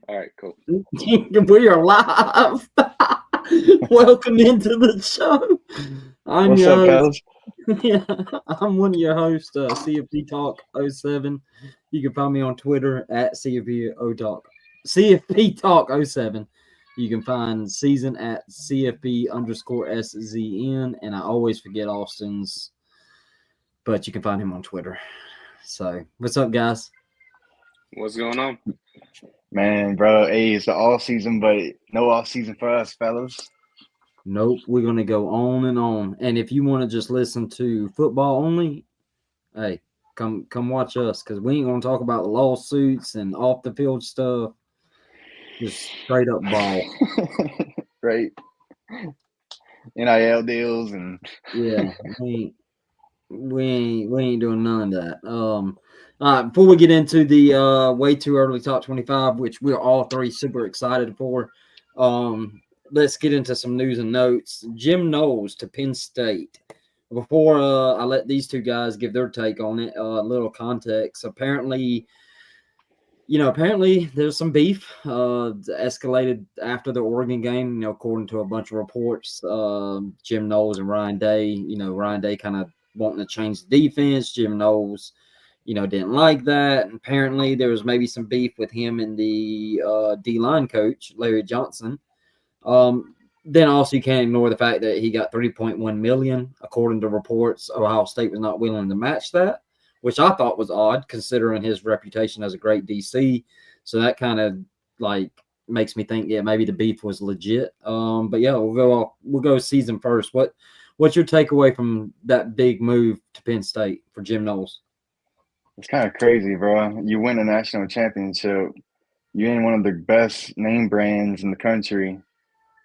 All right, cool. We are live. Welcome into the show. I'm What's your up, host. fellas? Yeah, I'm one of your hosts, CFP Talk 07. You can find me on Twitter at CFP Talk. CFP Talk 07. You can find season at CFP underscore SZN. And I always forget Austin's, but you can find him on Twitter. So, what's up, guys? What's going on? Man, bro, hey, it's the off season, but no off season for us, fellas. Nope, we're gonna go on and on. And if you want to just listen to football only, hey, come watch us because we ain't gonna talk about the lawsuits and off the field stuff. Just straight up ball. Right? NIL deals and Yeah, we ain't doing none of that. All right, before we get into the way too early top 25, which we're all three super excited for, let's get into some news and notes. Jim Knowles to Penn State. Before I let these two guys give their take on it, a little context. Apparently there's some beef escalated after the Oregon game, according to a bunch of reports. Jim Knowles and Ryan Day, Ryan Day kind of wanting to change the defense. Jim Knowles, didn't like that. And apparently there was maybe some beef with him and the D-line coach, Larry Johnson. Then also you can't ignore the fact that he got 3.1 million, according to reports. Ohio State was not willing to match that, which I thought was odd considering his reputation as a great DC. So that kind of like makes me think, yeah, maybe the beef was legit. But yeah, we'll go season first. What's your takeaway from that big move to Penn State for Jim Knowles? it's kind of crazy, bro. You win a national championship. You're in one of the best name brands in the country.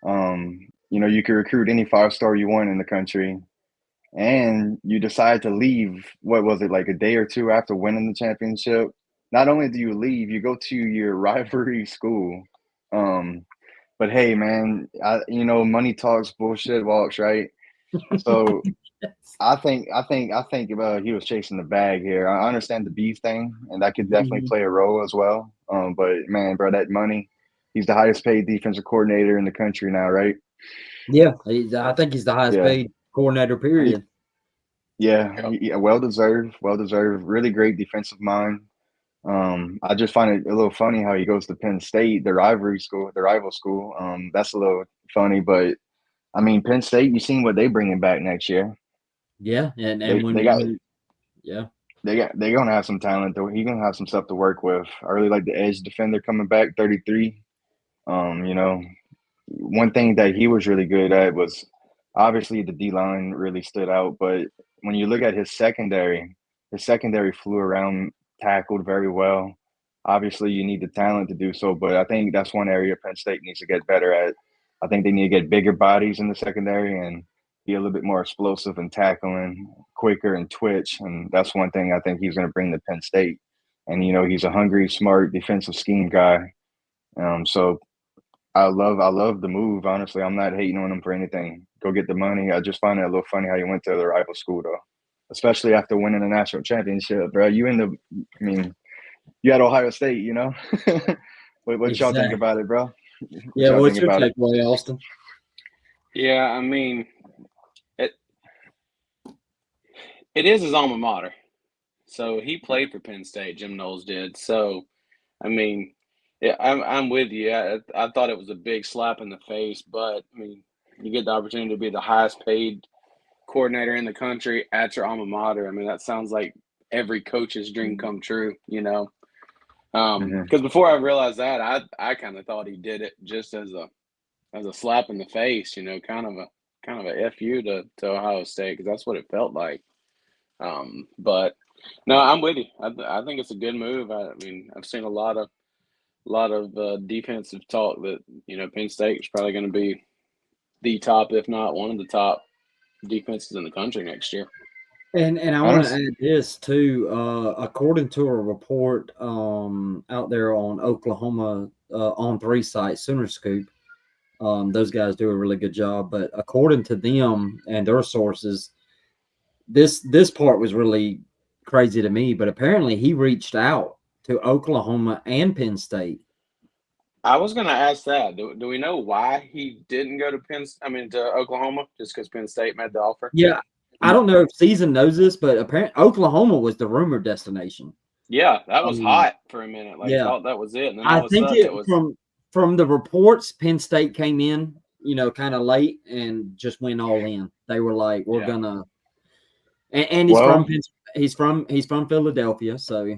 You could recruit any 5-star you want in the country, and you decide to leave. What was it, like a day or two after winning the championship? Not only do you leave, you go to your rivalry school. Um, but hey, man, money talks, bullshit walks, right? So I think he was chasing the bag here. I understand the beef thing, and that could definitely Mhm. play a role as well. But man, bro, that money, he's the highest paid defensive coordinator in the country now, right? Yeah, I think he's the highest Yeah, paid coordinator. he, Period. yeah, Yep. well deserved, well deserved. Really great defensive mind. I just find it a little funny how he goes to Penn State, the rivalry school, the rival school. That's a little funny, but I mean, Penn State, you seen what they bringing back next year? Yeah, and They when they got yeah. they're gonna have some talent though. He's gonna have some stuff to work with. I really like the edge defender coming back, 33. Um, you know, One thing that he was really good at was obviously the D line really stood out, but when you look at his secondary flew around, tackled very well. Obviously, you need the talent to do so, but I think that's one area Penn State needs to get better at. I think they need to get bigger bodies in the secondary and be a little bit more explosive and tackling quicker and twitch. And that's one thing I think he's going to bring to Penn State. And he's a hungry, smart defensive scheme guy. So I love the move. Honestly, I'm not hating on him for anything. Go get the money. I just find it a little funny how you went to the rival school though, especially after winning a national championship, bro. I mean, you at Ohio State, you know. What y'all think Exactly. about it, bro? What Yeah, y'all think what's your about it? takeaway, Austin? Yeah, I mean, it it is his alma mater. So he played for Penn State. Jim Knowles did. So I mean, yeah, I'm with you. I thought it was a big slap in the face, but I mean, you get the opportunity to be the highest paid coordinator in the country at your alma mater. I mean, that sounds like every coach's dream come true. Hmm. Because before I realized that, I kind of thought he did it just as a slap in the face. Kind of a fu to Ohio State because that's what it felt like. But no, I'm with you. I think it's a good move. I mean, I've seen a lot of defensive talk that Penn State is probably going to be the top, if not one of the top defenses in the country next year. And I want to Honest, add this too. According to a report out there on Oklahoma on 3 sites, Sooner Scoop, those guys do a really good job. But according to them and their sources, this part was really crazy to me. But apparently, he reached out to Oklahoma and Penn State I was going to ask that. Do we know why he didn't go to to Oklahoma? Just because Penn State made the offer? Yeah, I don't know if Season knows this, but apparently Oklahoma was the rumored destination. Yeah, that was hot for a minute. Like, Yeah, thought that was it. And then I all of a think sudden it it was, from the reports, Penn State came in, kind of late and just went all in. They were like, "We're yeah. gonna," and Well, he's from Philadelphia, so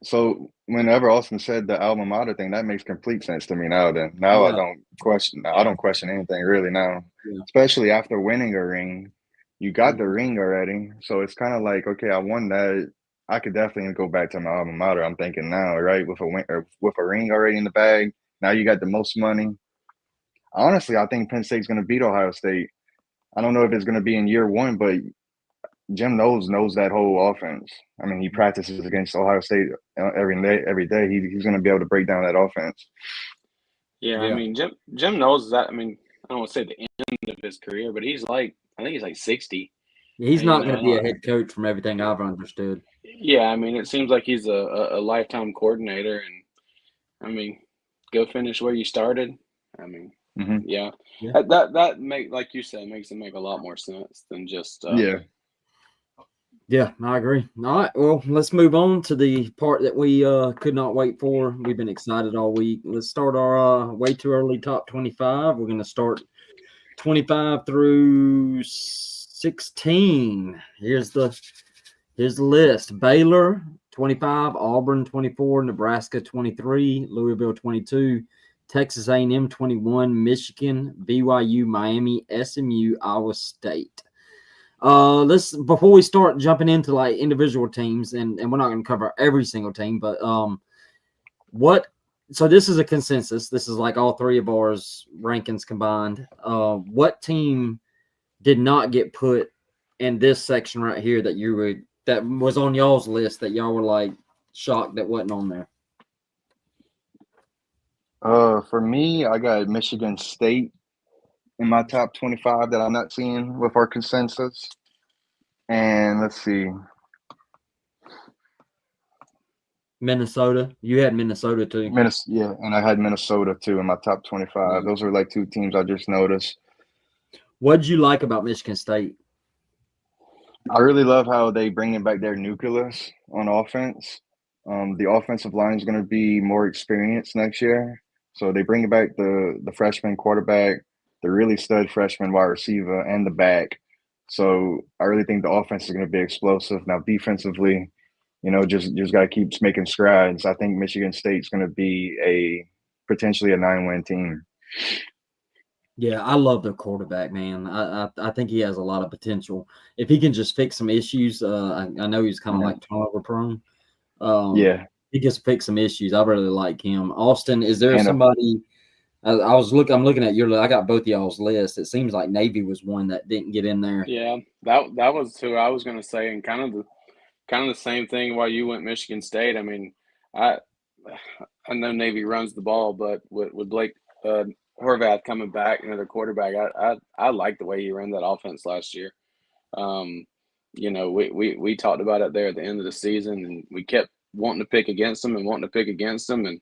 so whenever Austin said the alma mater thing, that makes complete sense to me now. Then now I yeah, don't question. I Yeah. don't question anything really now, yeah. especially after winning a ring. You got the Mhm. ring already, so it's kind of like, okay, I won that. I could definitely go back to my alma mater. I'm thinking now, right, with a win or with a ring already in the bag. Now you got the most money. Honestly, I think Penn State's going to beat Ohio State. I don't know if it's going to be in year one, but Jim knows that whole offense. I mean, he practices against Ohio State every day. Every day, he's going to be able to break down that offense. Yeah, I Yeah. mean, Jim knows that. I mean, I don't want to say the end of his career, but I think he's like 60. He's You not know, going to be a head coach from everything I've understood. yeah, I mean, it seems like he's a lifetime coordinator, and I mean, go finish where you started. I mean, Hmm. yeah, Yeah. that like you said, makes it make a lot more sense than just Yeah. Yeah, I agree. All right, well, let's move on to the part that we could not wait for. We've been excited all week. Let's start our way too early top 25. We're going to start 25 through 16. Here's the list. Baylor 25, Auburn 24, Nebraska 23, Louisville 22, Texas A&M 21, Michigan, BYU, Miami, SMU, Iowa State. Let's before we start jumping into like individual teams, and we're not going to cover every single team, but what? So this is a consensus. This is like all three of ours rankings combined. What team did not get put in this section right here that was on y'all's list that y'all were like shocked that wasn't on there? For me, I got Michigan State in my top 25 that I'm not seeing with our consensus. And let's see. Minnesota. You had Minnesota too. Yeah, and I had Minnesota too in my top 25. Yeah. Those are like two teams I just noticed. What did you like about Michigan State? I really love how they bringing back their nucleus on offense. The offensive line is going to be more experienced next year, so they bring back the freshman quarterback, the really stud freshman wide receiver, and the back. So I really think the offense is going to be explosive. Now defensively, just got to keep making strides. I think Michigan State's going to be a potentially a 9-win team. Yeah, I love their quarterback, man. I think he has a lot of potential. If he can just fix some issues, I know he's kind of like turnover prone. Yeah, He just fix some issues. I really like him. Austin, is there and somebody? I'm looking at your. I got both of y'all's list. It seems like Navy was one that didn't get in there. yeah, that was who I was going to say, and kind of the same thing while you went Michigan State. I mean, I I know Navy runs the ball, but with Blake Horvath coming back, another quarterback, I like the way he ran that offense last year. Um, we talked about it there at the end of the season, and we kept wanting to pick against them and wanting to pick against them, and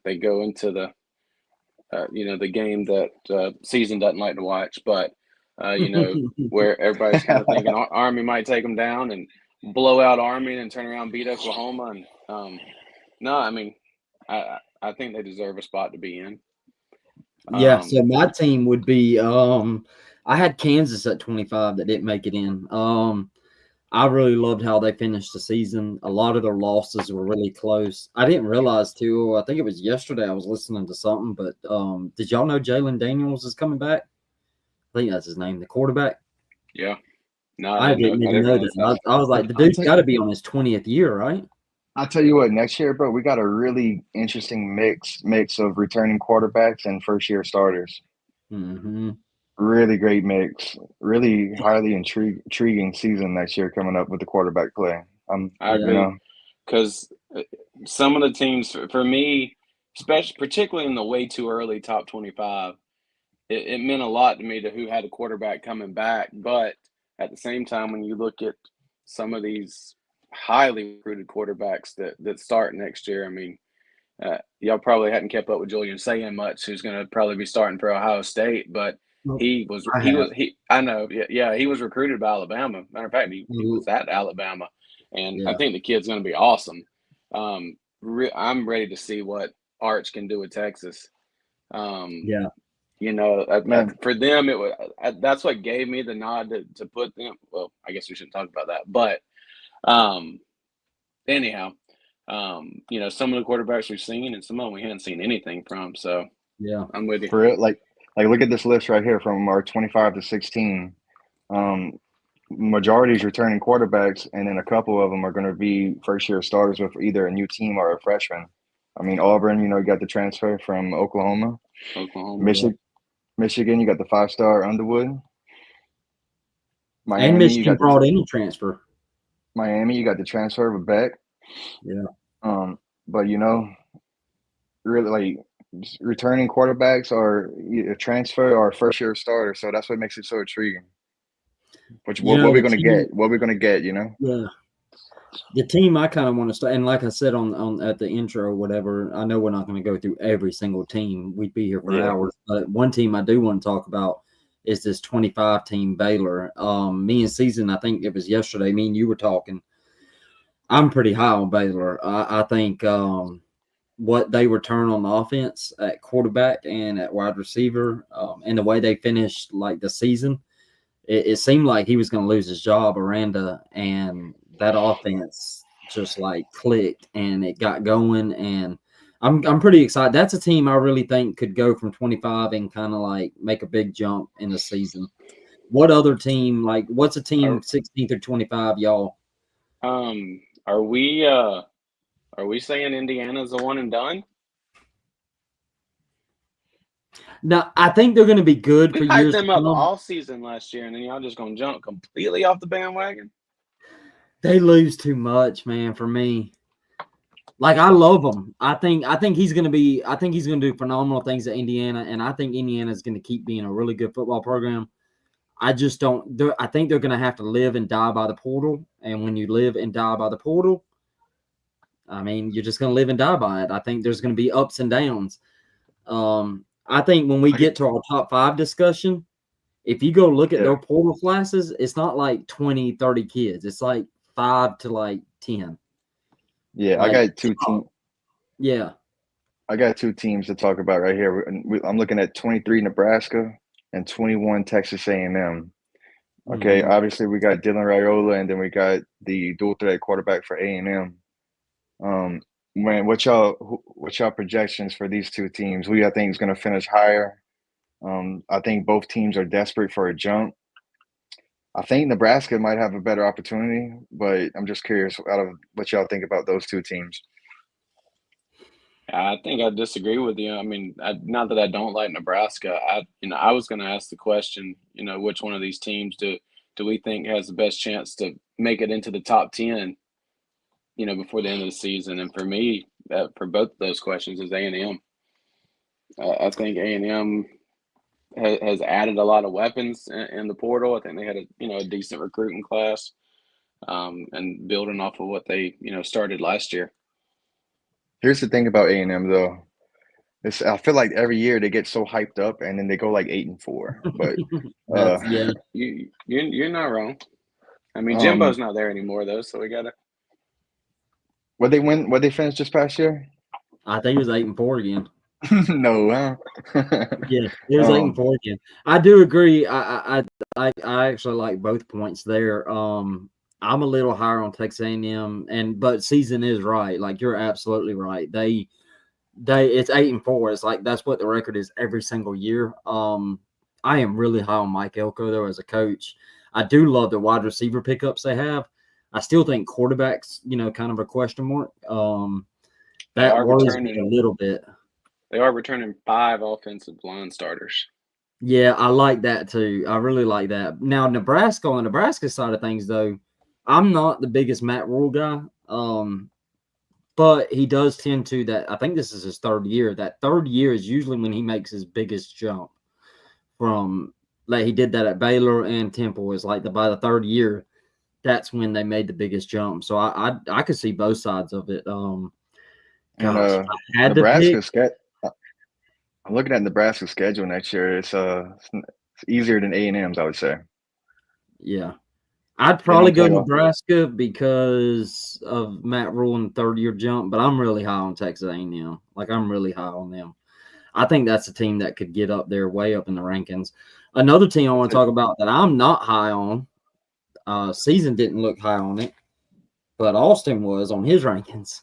they go into the game that season doesn't like to watch, but where everybody's kind of thinking Army might take them down and blow out Army and turn around and beat Oklahoma, and no, I mean, I think they deserve a spot to be in. Yeah, Um, so my team would be I had Kansas at 25 that didn't make it in. I really loved how they finished the season. A lot of their losses were really close. I didn't realize too. I think it was yesterday I was listening to something, but did y'all know Jalen Daniels is coming back? I think that's his name, the quarterback. yeah, no, I I didn't know. didn't I even didn't know realize that. that. I was like, the I'll dude's tell got to be on his 20th year, right? I'll tell you what, next year, bro, we got a really interesting mix of returning quarterbacks and first year starters. Mm-hmm. Really great mix. Really highly intriguing season next year coming up with the quarterback play. I Yeah. agree because some of the teams for me, especially particularly in the way too early top 25, it meant a lot to me to who had a quarterback coming back. But at the same time, when you look at some of these highly recruited quarterbacks that start next year, I mean, y'all probably hadn't kept up with Julian saying much, who's going to probably be starting for Ohio State, but Nope, he I have. I know, yeah, he was recruited by Alabama. Matter of fact, he was at Alabama, and I Yeah. think the kid's going to be awesome. I'm ready to see what Arch can do with Texas. Yeah. Man, For them, it was that's what gave me the nod to put them. Well, I guess we shouldn't talk about that, but anyhow, some of the quarterbacks we've seen and some of them we haven't seen anything from. So Yeah. I'm with you. for it, like look at this list right here from our 25 to 16. Majority is returning quarterbacks, and then a couple of them are going to be first year starters with either a new team or a freshman. I mean, Auburn, you got the transfer from Oklahoma. Oklahoma. Michigan, you got the 5-star Underwood. And Miami, you Michigan got brought in a transfer. Miami, you got the transfer of Beck. Yeah. But really like returning quarterbacks or a transfer or a first year starter. So that's what makes it so intriguing. What we're gonna get? What we're gonna get? Yeah. The team I kind of want to start, and like I said on at the intro or whatever, I know we're not going to go through every single team. We'd be here for hours. But one team I do want to talk about is this 25 team Baylor. Me and Season, I think it was yesterday, me and you were talking. I'm pretty high on Baylor. I think what they return on the offense at quarterback and at wide receiver, and the way they finished like the season, it seemed like he was going to lose his job, Aranda, and that offense just like clicked and it got going. And I'm pretty excited. That's a team I really think could go from 25 and kind of like make a big jump in the season. What other team, like what's a team 16 through 25, y'all? Are we saying Indiana's the one and done? No, I think they're going to be good for We hyped years them to up come. all season last year, and then y'all just gonna jump completely off the bandwagon. They lose too much, man, for me. Like I love him. I think he's gonna do phenomenal things at Indiana, and I think Indiana is gonna keep being a really good football program. I just don't. I think they're gonna have to live and die by the portal, and when you live and die by the portal, I mean, you're just gonna live and die by it. I think there's gonna be ups and downs. I think when we get to our top 5 discussion, if you go look at their portal classes, it's not like 20, 30 kids. It's like 5 to like 10. Yeah, like, I got 2 teams. Yeah. I got 2 teams to talk about right here. I'm looking at 23 Nebraska and 21 Texas A&M. Okay, obviously we got Dylan Raiola, and then we got the dual threat quarterback for A&M. Man, what y'all projections for these 2 teams? Who y'all think is going to finish higher? I think both teams are desperate for a jump. I think Nebraska might have a better opportunity, but I'm just curious out of what y'all think about those 2 teams. I think I disagree with you. I mean, not that I don't like Nebraska. I was going to ask the question, which one of these teams do we think has the best chance to make it into the top 10, before the end of the season? And for me, for both of those questions is A&M. I think A&M has added a lot of weapons in the portal. I think they had a decent recruiting class, and building off of what they started last year. Here's the thing about A&M though. I feel like every year they get so hyped up and then they go like 8-4. But you're not wrong. I mean, Jimbo's not there anymore though, so we gotta. What they win? What they finished this past year? I think it was 8-4 again. No, huh? Yeah, it was 8-4 again. I do agree. I actually like both points there. I'm a little higher on Texas A&M, but Season is right. Like you're absolutely right. They it's 8-4. It's like that's what the record is every single year. I am really high on Mike Elko though as a coach. I do love the wide receiver pickups they have. I still think quarterbacks, kind of a question mark. That worries me a little bit. They are returning 5 offensive line starters. Yeah, I like that too. I really like that. Now, Nebraska, on the Nebraska side of things, though, I'm not the biggest Matt Rule guy. But he does tend to that. I think this is his 3rd year. That 3rd year is usually when he makes his biggest jump from like he did that at Baylor and Temple. Is like by the 3rd year, that's when they made the biggest jump. So I could see both sides of it. And Gosh, if I had to pick, Nebraska's I'm looking at Nebraska's schedule next year. It's easier than A&M's, I would say. yeah. I'd They probably don't go play off. Nebraska because of Matt Rule and the third-year jump, but I'm really high on Texas A&M. Like, I'm really high on them. I think that's a team that could get up there, way up in the rankings. Another team I want to talk about that I'm not high on, season didn't look high on it, but Austin was on his rankings.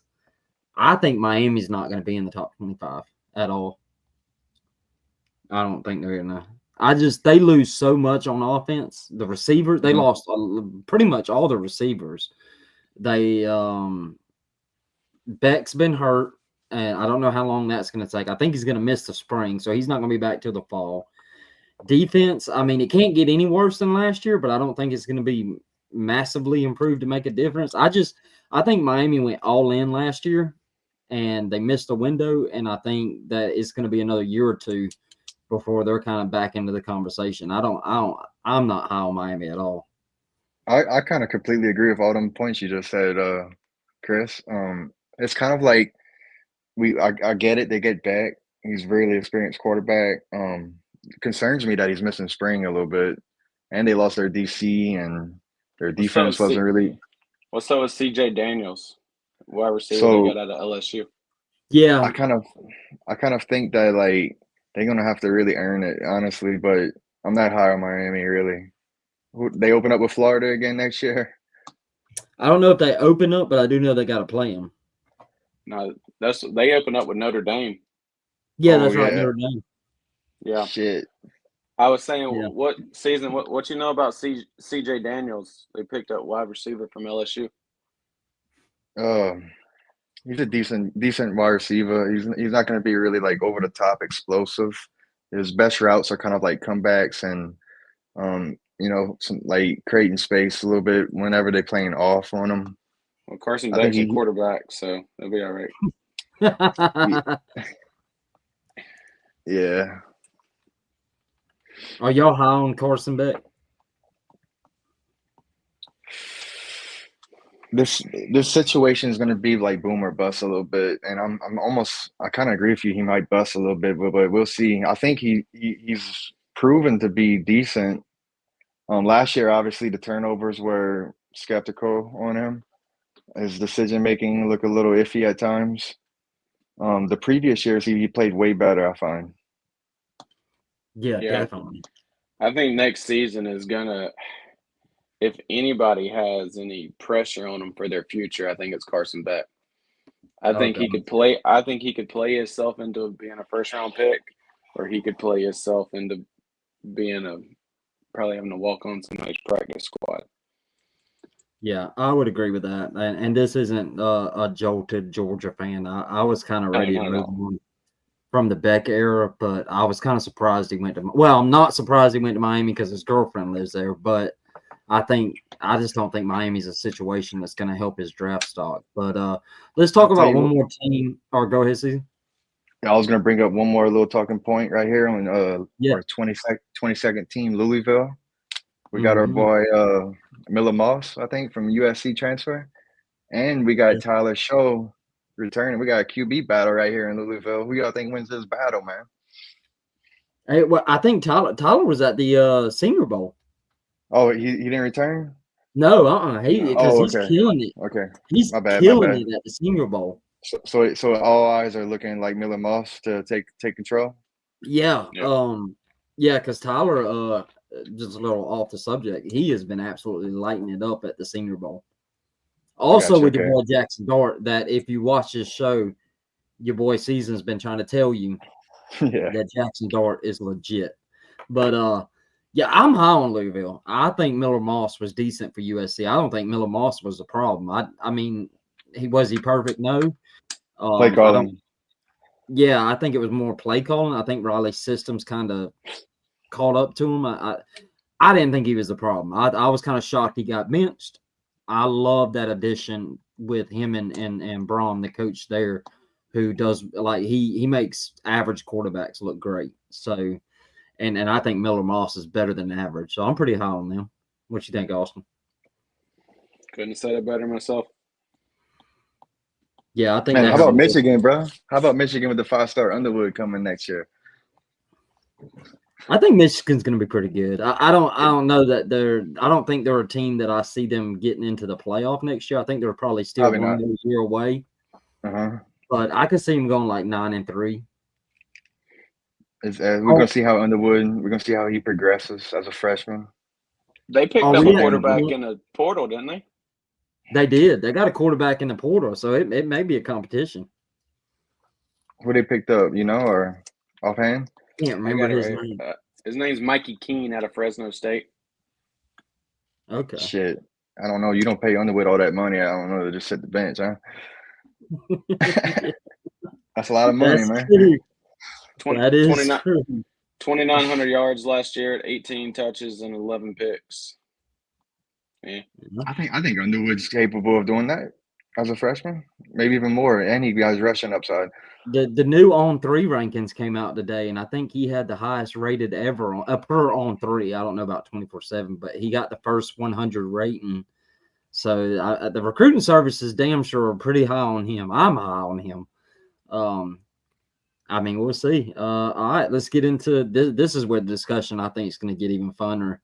I think Miami's not going to be in the top 25 at all. I don't think they're going to. They lose so much on offense. The receivers, they lost pretty much all the receivers. Beck's been hurt, and I don't know how long that's going to take. I think he's going to miss the spring, so he's not going to be back till the fall. Defense, I mean, it can't get any worse than last year, but I don't think it's going to be massively improved to make a difference. I think Miami went all in last year, and they missed a window, and I think that it's going to be another year or two before they're kind of back into the conversation. I'm not high on Miami at all. I kind of completely agree with all them points you just said, Chris. It's kind of like I get it. They get back. He's a really experienced quarterback. Concerns me that he's missing spring a little bit, and they lost their DC, and their defense wasn't really. What's up with CJ Daniels, wide receiver So they got out of LSU? Yeah, I kind of think that like they're gonna have to really earn it, honestly. But I'm not high on Miami really. They open up with Florida again next year. I don't know if they open up, but I do know they got to play them. No, they open up with Notre Dame. Yeah, that's right, Notre Dame. Yeah. Shit. I was saying, what season? What you know about CJ Daniels? They picked up wide receiver from LSU. He's a decent wide receiver. He's not going to be really like over the top explosive. His best routes are kind of like comebacks and some like creating space a little bit whenever they're playing off on him. Well, Carson Beck's a quarterback, so they'll be all right. Yeah. Are y'all high on Carson Beck? This situation is going to be like boom or bust a little bit, and I kind of agree with you. He might bust a little bit, but we'll see. I think he's proven to be decent. Last year, obviously, the turnovers were skeptical on him. His decision making looked a little iffy at times. The previous years, he played way better, I find. Yeah, definitely. I think next season is gonna. If anybody has any pressure on them for their future, I think it's Carson Beck. I think he could play. I think he could play himself into being a first-round pick, or he could play himself into being probably having to walk on somebody's practice squad. Yeah, I would agree with that. And this isn't a jolted Georgia fan. I was kind of ready to move on from the Beck era, but I was kind of surprised he went to. Well, I'm not surprised he went to Miami because his girlfriend lives there, but I just don't think Miami's a situation that's going to help his draft stock. But let's talk about one more team. Or go ahead, Susan. I was going to bring up one more little talking point right here on our 22nd team, Louisville. We got our boy Miller Moss, I think, from USC transfer. And we got Tyler Show returning. We got a QB battle right here in Louisville. Who y'all think wins this battle, man? Hey, well, I think Tyler was at the Senior Bowl. Oh, he didn't return? No, he's killing it. Okay, he's killing it at the Senior Bowl. So all eyes are looking like Miller Moss to take control. Yeah, because Tyler, just a little off the subject, he has been absolutely lighting it up at the Senior Bowl. Also, with your boy Jackson Dart, that if you watch this show, your boy Season's been trying to tell you that Jackson Dart is legit. But I'm high on Louisville. I think Miller Moss was decent for USC. I don't think Miller Moss was the problem. I mean, was he perfect? No. Play calling. I think it was more play calling. I think Riley's systems kind of caught up to him. I didn't think he was the problem. I was kind of shocked he got benched. I love that addition with him and Braun, the coach there, who does he makes average quarterbacks look great. So, and I think Miller Moss is better than average. So I'm pretty high on them. What you think, Austin? Couldn't have said it better myself. Yeah, I think Man, how that's about good. Michigan, bro? How about Michigan with the 5-star Underwood coming next year? I think Michigan's going to be pretty good. I don't know that I don't think they're a team that I see them getting into the playoff next year. I think they're probably still Probably one not. more year away, Uh-huh. but I could see them going like 9-3. We're Oh, gonna see how Underwood. We're gonna see how he progresses as a freshman. They picked oh up a yeah, quarterback in the portal, didn't they? they did. They got a quarterback in the portal, so it may be a competition. Who they picked up, or offhand? Can't I remember got it his right name. here. His name's Mikey Keene out of Fresno State. Okay. Shit, I don't know. You don't pay Underwood all that money. I don't know. To just sit the bench, huh? That's a lot of money, That's man. true. 20, That is 29 true. 2,900 yards last year at 18 touches and 11 picks. Yeah. I think Underwood's capable of doing that as a freshman, maybe even more. And he has rushing upside. The new On3 rankings came out today, and I think he had the highest rated ever per On3. I don't know about 24/7, but he got the first 100 rating. So the recruiting services damn sure are pretty high on him. I'm high on him. I mean, we'll see. All right, let's get into this. This is where the discussion I think is going to get even funner.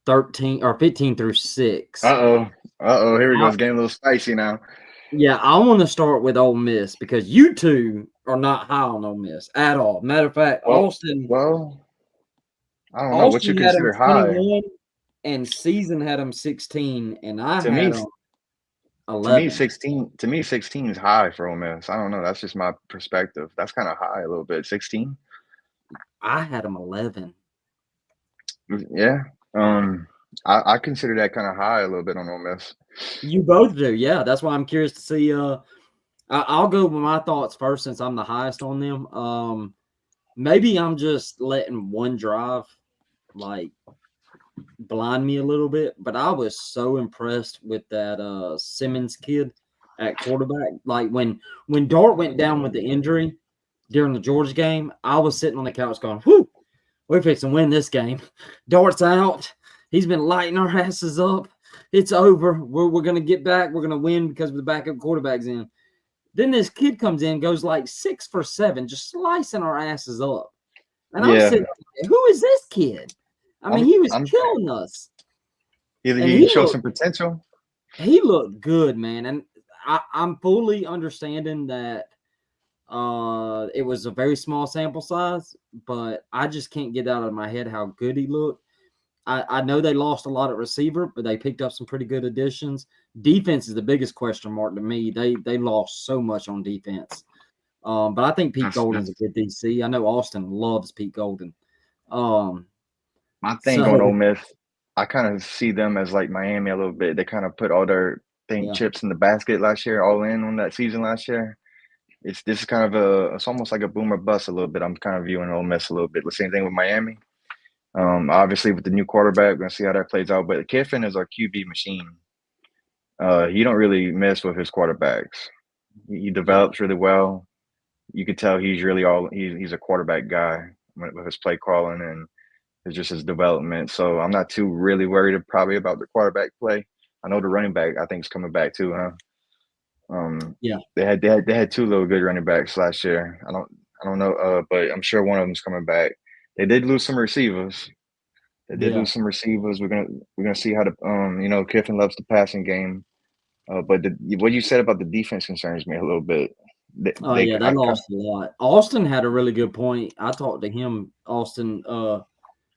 13 or 15 through 6. Here we go. It's getting a little spicy now. Yeah, I want to start with Ole Miss because you two are not high on Ole Miss at all. Matter of fact, Austin I don't know what you had them consider high. 21 and Season had them 16, and I To had me, them to 11. me, 16. To me, 16 is high for Ole Miss. I don't know. That's just my perspective. That's kind of high a little bit. 16. I had them 11. Yeah. I consider that kind of high a little bit on Ole Miss. You both do, yeah. That's why I'm curious to see. I'll go with my thoughts first since I'm the highest on them. Maybe I'm just letting one drive like blind me a little bit, but I was so impressed with that Simmons kid at quarterback. Like when Dart went down with the injury during the Georgia game, I was sitting on the couch going, "Whoo, we're fixing to win this game. Dart's out. He's been lighting our asses up. It's over. We're gonna get back. We're gonna win because the backup quarterback's in." Then this kid comes in, goes like 6 for 7, just slicing our asses up. And I'm Yeah. sitting there, who is this kid? I mean, he was killing us. He showed some potential. He looked good, man. And I'm fully understanding that it was a very small sample size, but I just can't get out of my head how good he looked. I know they lost a lot at receiver, but they picked up some pretty good additions. Defense is the biggest question mark to me. They lost so much on defense. But I think Pete Golden's a good DC. I know Austin loves Pete Golden. My thing on Ole Miss, I kind of see them as like Miami a little bit. They kind of put all their chips in the basket last year, all in on that season last year. This is kind of it's almost like a boom or bust a little bit. I'm kind of viewing Ole Miss a little bit. The same thing with Miami. Obviously with the new quarterback, we're gonna see how that plays out. But Kiffin is our QB machine. He don't really miss with his quarterbacks. He develops really well. You could tell he's really he's a quarterback guy with his play calling and it's just his development. So I'm not too really worried probably about the quarterback play. I know the running back I think is coming back too, huh? Yeah. They had 2 little good running backs last year. I don't know, but I'm sure one of them's coming back. They did lose some receivers. We're gonna see how the Kiffin loves the passing game. But what you said about the defense concerns me a little bit. They lost a lot. Austin had a really good point. I talked to him, Austin.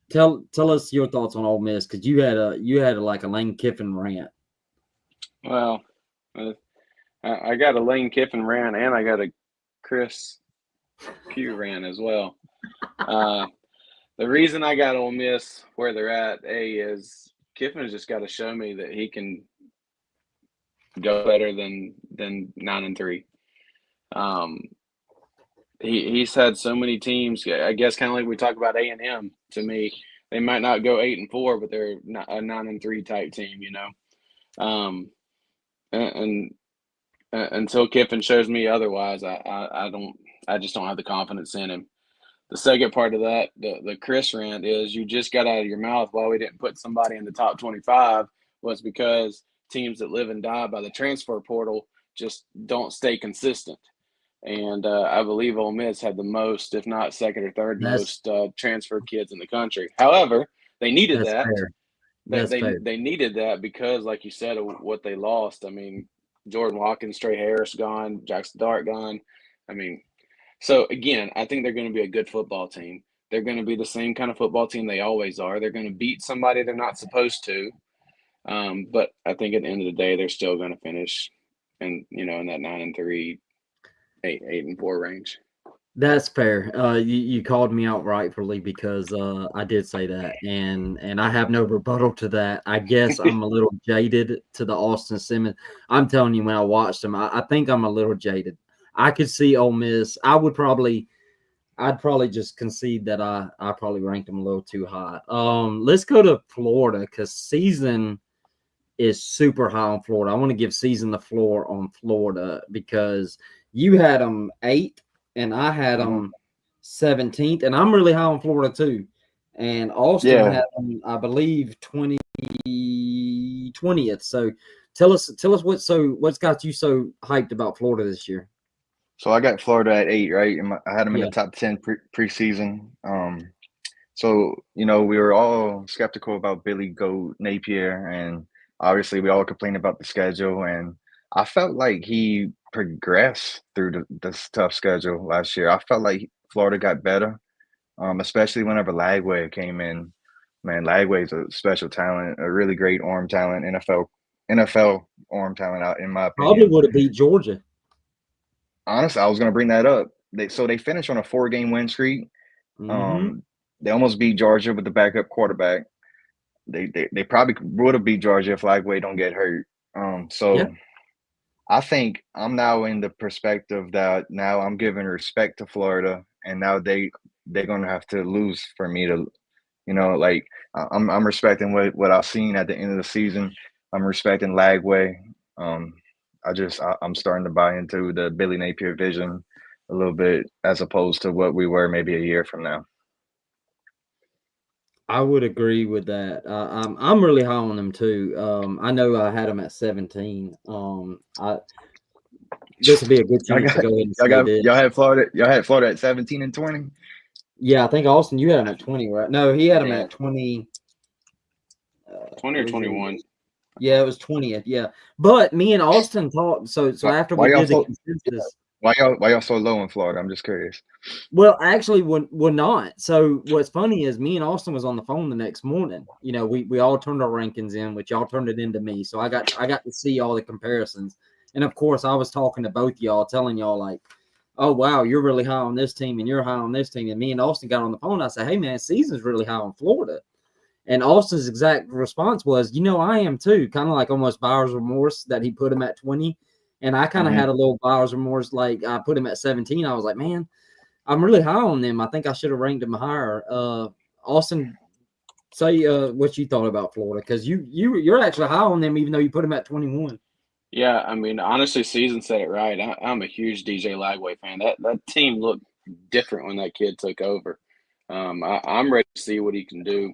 Tell us your thoughts on Ole Miss because you had like a Lane Kiffin rant. Well, I got a Lane Kiffin rant and I got a Chris Pugh rant as well. The reason I got Ole Miss where they're at, is Kiffin's just got to show me that he can go better than 9-3. He's had so many teams. I guess kind of like we talk about A&M. To me, they might not go 8-4, but they're not a 9-3 type team, And until Kiffin shows me otherwise, I just don't have the confidence in him. The second part of that, the Chris rant is you just got out of your mouth why we didn't put somebody in the top 25 was because teams that live and die by the transfer portal just don't stay consistent. And I believe Ole Miss had the most, if not second or third That's most, transfer kids in the country. However, they needed that's that. fair. That's fair. They needed that because, like you said, of what they lost. I mean, Jordan Watkins, Trey Harris gone, Jackson Dart gone. I mean, so again, I think they're going to be a good football team. They're going to be the same kind of football team they always are. They're going to beat somebody they're not supposed to. But I think at the end of the day, they're still going to finish, in that 9-3, 8-4 range. That's fair. You called me out rightfully because I did say that, and I have no rebuttal to that. I guess I'm a little jaded to the Austin Simmons. I'm telling you, when I watched him, I think I'm a little jaded. I could see Ole Miss. I'd probably just concede that I probably ranked them a little too high. Let's go to Florida because season is super high on Florida. I want to give season the floor on Florida because you had them 8th and I had them 17th, and I'm really high on Florida too. And Austin had them, I believe, 20th. So tell us what's got you so hyped about Florida this year? So I got Florida at 8, right? And I had them in the top 10 preseason. So, we were all skeptical about Billy Goat Napier, and obviously we all complained about the schedule. And I felt like he progressed through this tough schedule last year. I felt like Florida got better, especially whenever Lagway came in. Man, Lagway's a special talent, a really great arm talent, NFL arm talent, out in my opinion. Probably would have beat Georgia. Honestly, I was going to bring that up. They finished on a 4-game win streak. They almost beat Georgia with the backup quarterback. They probably would have beat Georgia if Lagway don't get hurt. I think I'm now in the perspective that now I'm giving respect to Florida, and now they're going to have to lose for me to, I'm respecting what I've seen at the end of the season. I'm respecting Lagway. I'm starting to buy into the Billy Napier vision a little bit as opposed to what we were maybe a year from now. I would agree with that. I'm really high on them too. I know I had them at 17. This would be a good chance to go ahead and say this. Y'all had Florida at 17 and 20. Yeah, I think Austin, you had him at 20, right? No, he had him at 20. 20 or 21. Yeah, it was 20th. Yeah, but me and Austin talked. So after we did the consensus. Why y'all so low in Florida? I'm just curious. Well, actually, we're not. So what's funny is me and Austin was on the phone the next morning. We all turned our rankings in, which y'all turned it into me. So I got to see all the comparisons. And of course, I was talking to both y'all, telling y'all like, oh, wow, you're really high on this team and you're high on this team. And me and Austin got on the phone. I said, hey, man, season's really high on Florida. And Austin's exact response was, I am too. Kind of like almost buyer's remorse that he put him at 20. And I kind of had a little buyer's remorse. Like I put him at 17. I was like, man, I'm really high on them. I think I should have ranked him higher. Austin, say what you thought about Florida, because you're actually high on them, even though you put him at 21. Yeah, I mean, honestly, season said it right. I'm a huge DJ Lagway fan. That team looked different when that kid took over. I'm ready to see what he can do.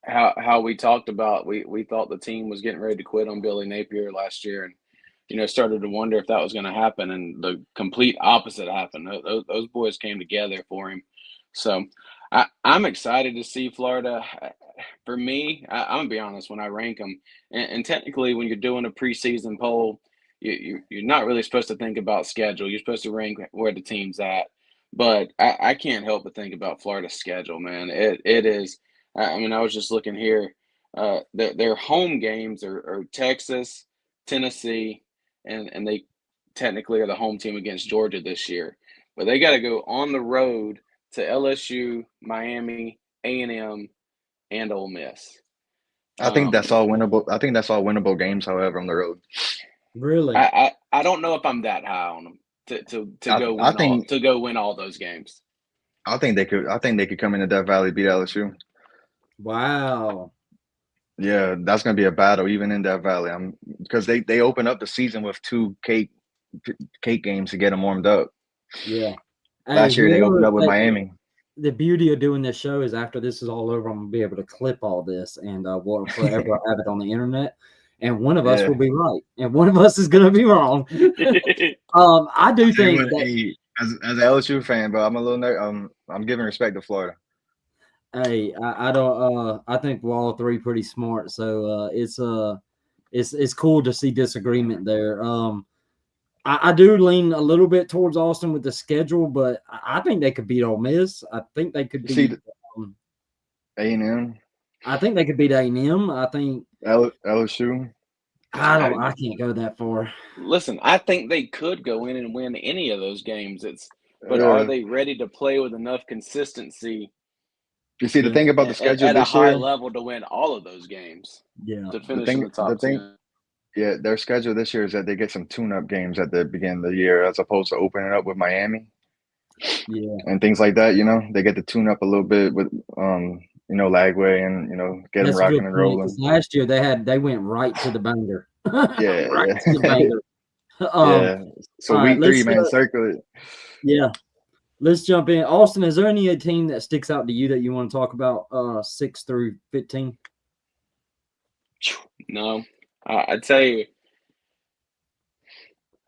How we talked about, we thought the team was getting ready to quit on Billy Napier last year, and started to wonder if that was going to happen, and the complete opposite happened. Those boys came together for him. So I'm excited to see Florida. For me, I'm gonna be honest, when I rank them, and technically when you're doing a preseason poll, you're not really supposed to think about schedule. You're supposed to rank where the team's at. But I can't help but think about Florida's schedule, man. It is. I mean, I was just looking here. Their home games are Texas, Tennessee, and they technically are the home team against Georgia this year. But they got to go on the road to LSU, Miami, A&M, and Ole Miss. I think that's all winnable. I think that's all winnable games, however, on the road. Really? I don't know if I'm that high on them to go win all those games. I think they could come into Death Valley, beat LSU. Wow. Yeah, that's gonna be a battle even in Death Valley. Because they open up the season with 2 cake games to get them warmed up. Yeah. Last year they opened up with Miami. the beauty of doing this show is after this is all over, I'm gonna be able to clip all this and we'll forever have it on the internet. And one of us will be right, and one of us is gonna be wrong. I do Tell you think what, that. hey, as an LSU fan, but I'm a little I'm giving respect to Florida. Hey, I don't. I think we're all three pretty smart, so it's cool to see disagreement there. I do lean a little bit towards Austin with the schedule, but I think they could beat Ole Miss. I think they could You see, beat A&M, I think they could beat A&M. I think LSU. I can't go that far. Listen, I think they could go in and win any of those games. But are they ready to play with enough consistency? You see, the thing about the schedule at a this high year, level to win all of those games. Yeah, to finish in the top 10. Yeah, their schedule this year is that they get some tune-up games at the beginning of the year, as opposed to opening up with Miami, and things like that. You know, they get to tune up a little bit with Lagway and get them rocking and rolling. Last year they went right to the banger. Yeah, right yeah. to the banger. Yeah. So week 3, man, circle it. Yeah. Let's jump in. Austin, is there any team that sticks out to you that you want to talk about 6 through 15? No. I'd say.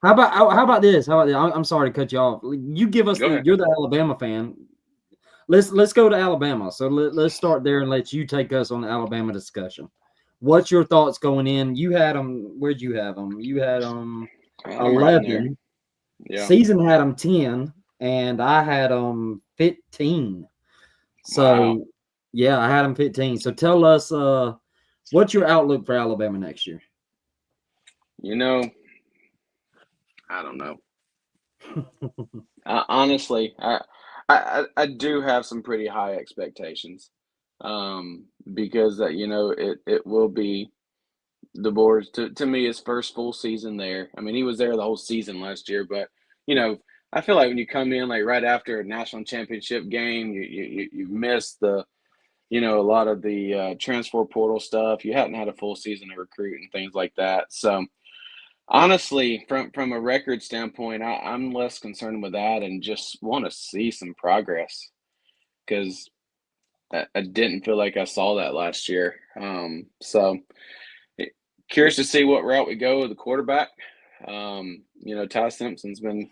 How about this? I'm sorry to cut you off. You give us you're the Alabama fan. Let's go to Alabama. So let's start there and let you take us on the Alabama discussion. What's your thoughts going in? You had them. Where'd you have them? You had them 11. Yeah. Season had them 10, and I had them 15. So yeah, I had them 15. So tell us, what's your outlook for Alabama next year? I don't know. Honestly, I do have some pretty high expectations, because it will be DeBoer's to me his first full season there. I mean, he was there the whole season last year, but I feel like when you come in like right after a national championship game, you miss the a lot of the transfer portal stuff. You hadn't had a full season to recruit and things like that, so. Honestly, from a record standpoint, I'm less concerned with that and just want to see some progress because I didn't feel like I saw that last year. So curious to see what route we go with the quarterback. Ty Simpson's been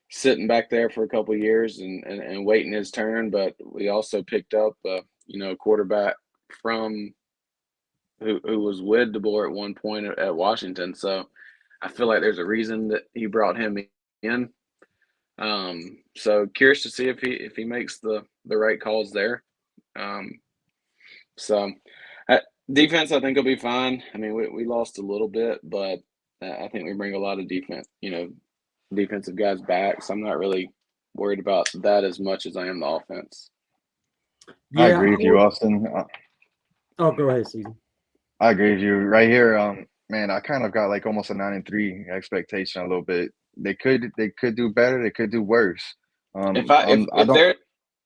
sitting back there for a couple of years and waiting his turn, but we also picked up a quarterback from who was with DeBoer at one point at Washington. So I feel like there's a reason that he brought him in. So curious to see if he makes the right calls there. So defense, I think will be fine. I mean, we lost a little bit, but I think we bring a lot of defensive guys back. So I'm not really worried about that as much as I am the offense. Yeah, I agree with you, Austin. Oh, go ahead, Susan. I agree with you right here. Man, I kind of got like almost a 9-3 expectation a little bit. They could do better. They could do worse. If they're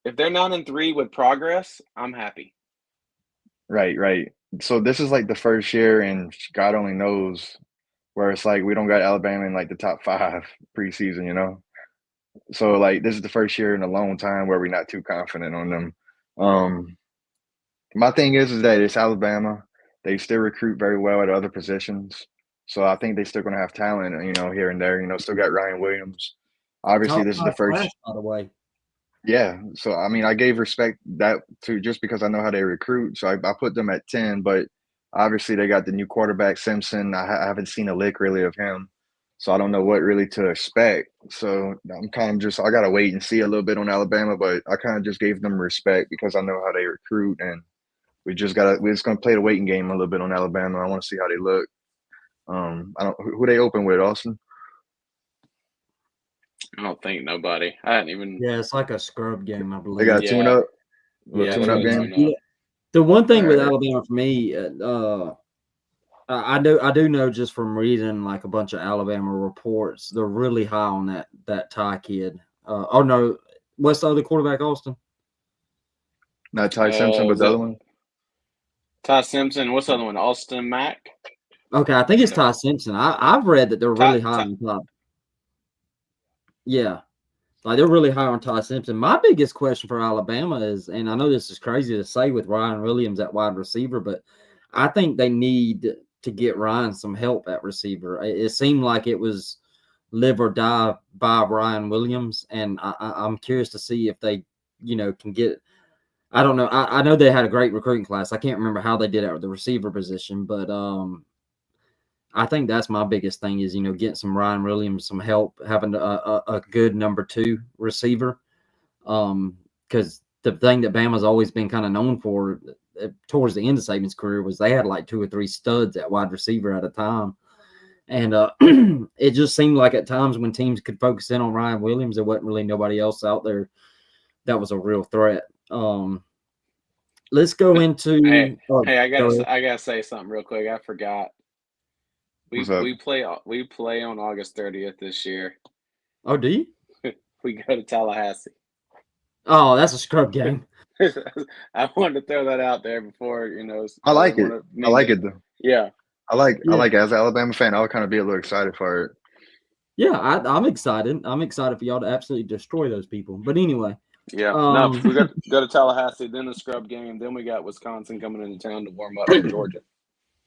9-3 with progress, I'm happy. Right. So this is like the first year, and God only knows where it's like we don't got Alabama in like the top 5 preseason, So like this is the first year in a long time where we're not too confident on them. My thing is that it's Alabama. They still recruit very well at other positions. So I think they're still going to have talent, here and there. Still got Ryan Williams. Obviously, this is the first. By the way. Yeah. So, I mean, I gave respect that to just because I know how they recruit. So I put them at 10. But obviously, they got the new quarterback, Simpson. I haven't seen a lick really of him. So I don't know what really to expect. So I'm kind of I got to wait and see a little bit on Alabama. But I kind of just gave them respect because I know how they recruit. And we're just gonna play the waiting game a little bit on Alabama. I want to see how they look. Who they open with, Austin? I don't think nobody. I hadn't even. Yeah, it's like a scrub game, I believe. They got a tune-up. Tune-up game. Yeah. The one thing with Alabama for me, I do know just from reading like a bunch of Alabama reports, they're really high on that Ty kid. No, what's the other quarterback, Austin? Not Ty Simpson, but the other one. Ty Simpson. What's the other one? Austin Mack. Okay, I think it's Ty Simpson. I've read that they're really high on top. Yeah. Like they're really high on Ty Simpson. My biggest question for Alabama is, and I know this is crazy to say with Ryan Williams at wide receiver, but I think they need to get Ryan some help at receiver. It seemed like it was live or die by Ryan Williams, and I'm curious to see if they, can get. I don't know. I know they had a great recruiting class. I can't remember how they did it at the receiver position, but I think that's my biggest thing is, getting some Ryan Williams some help, having a good number 2 receiver. Because the thing that Bama's always been kind of known for towards the end of Saban's career was they had like 2 or 3 studs at wide receiver at a time. And it just seemed like at times when teams could focus in on Ryan Williams, there wasn't really nobody else out there that was a real threat. Let's go into. Hey, I gotta say something real quick. I forgot. We play on August 30th this year. Oh, do you? We go to Tallahassee. Oh, that's a scrub game. I wanted to throw that out there before, I like it. I like it though. Yeah. I like it. As an Alabama fan, I would kind of be a little excited for it. Yeah, I'm excited. I'm excited for y'all to absolutely destroy those people. But anyway. Yeah. No, we go to Tallahassee, then the scrub game, then we got Wisconsin coming into town to warm up for Georgia.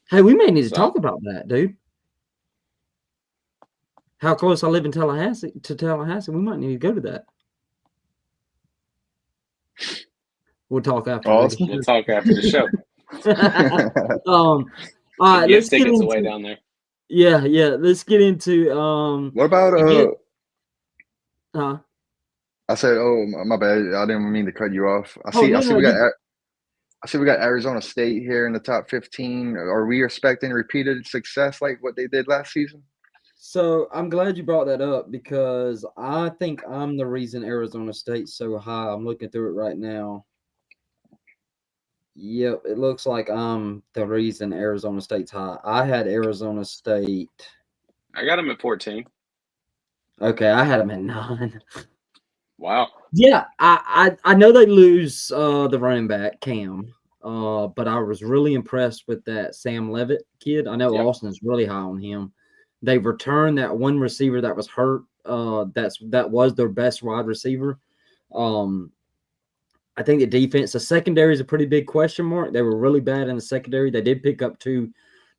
Hey, we may need to talk about that, dude. How close I live in Tallahassee, we might need to go to that. We'll talk after. We'll talk after the show. All right, let's get tickets away down there. Yeah. Let's get into. What about Huh? I said, oh my bad. I didn't mean to cut you off. I see we got Arizona State here in the top 15. Are we expecting repeated success like what they did last season? So I'm glad you brought that up because I think I'm the reason Arizona State's so high. I'm looking through it right now. Yep, it looks like I'm the reason Arizona State's high. I had Arizona State. I got them at 14. Okay, I had them at 9. Wow. Yeah, I know they lose the running back Cam, but I was really impressed with that Sam Levitt kid. I know Austin's really high on him. They returned that one receiver that was hurt. That was their best wide receiver. I think the secondary is a pretty big question mark. They were really bad in the secondary. They did pick up two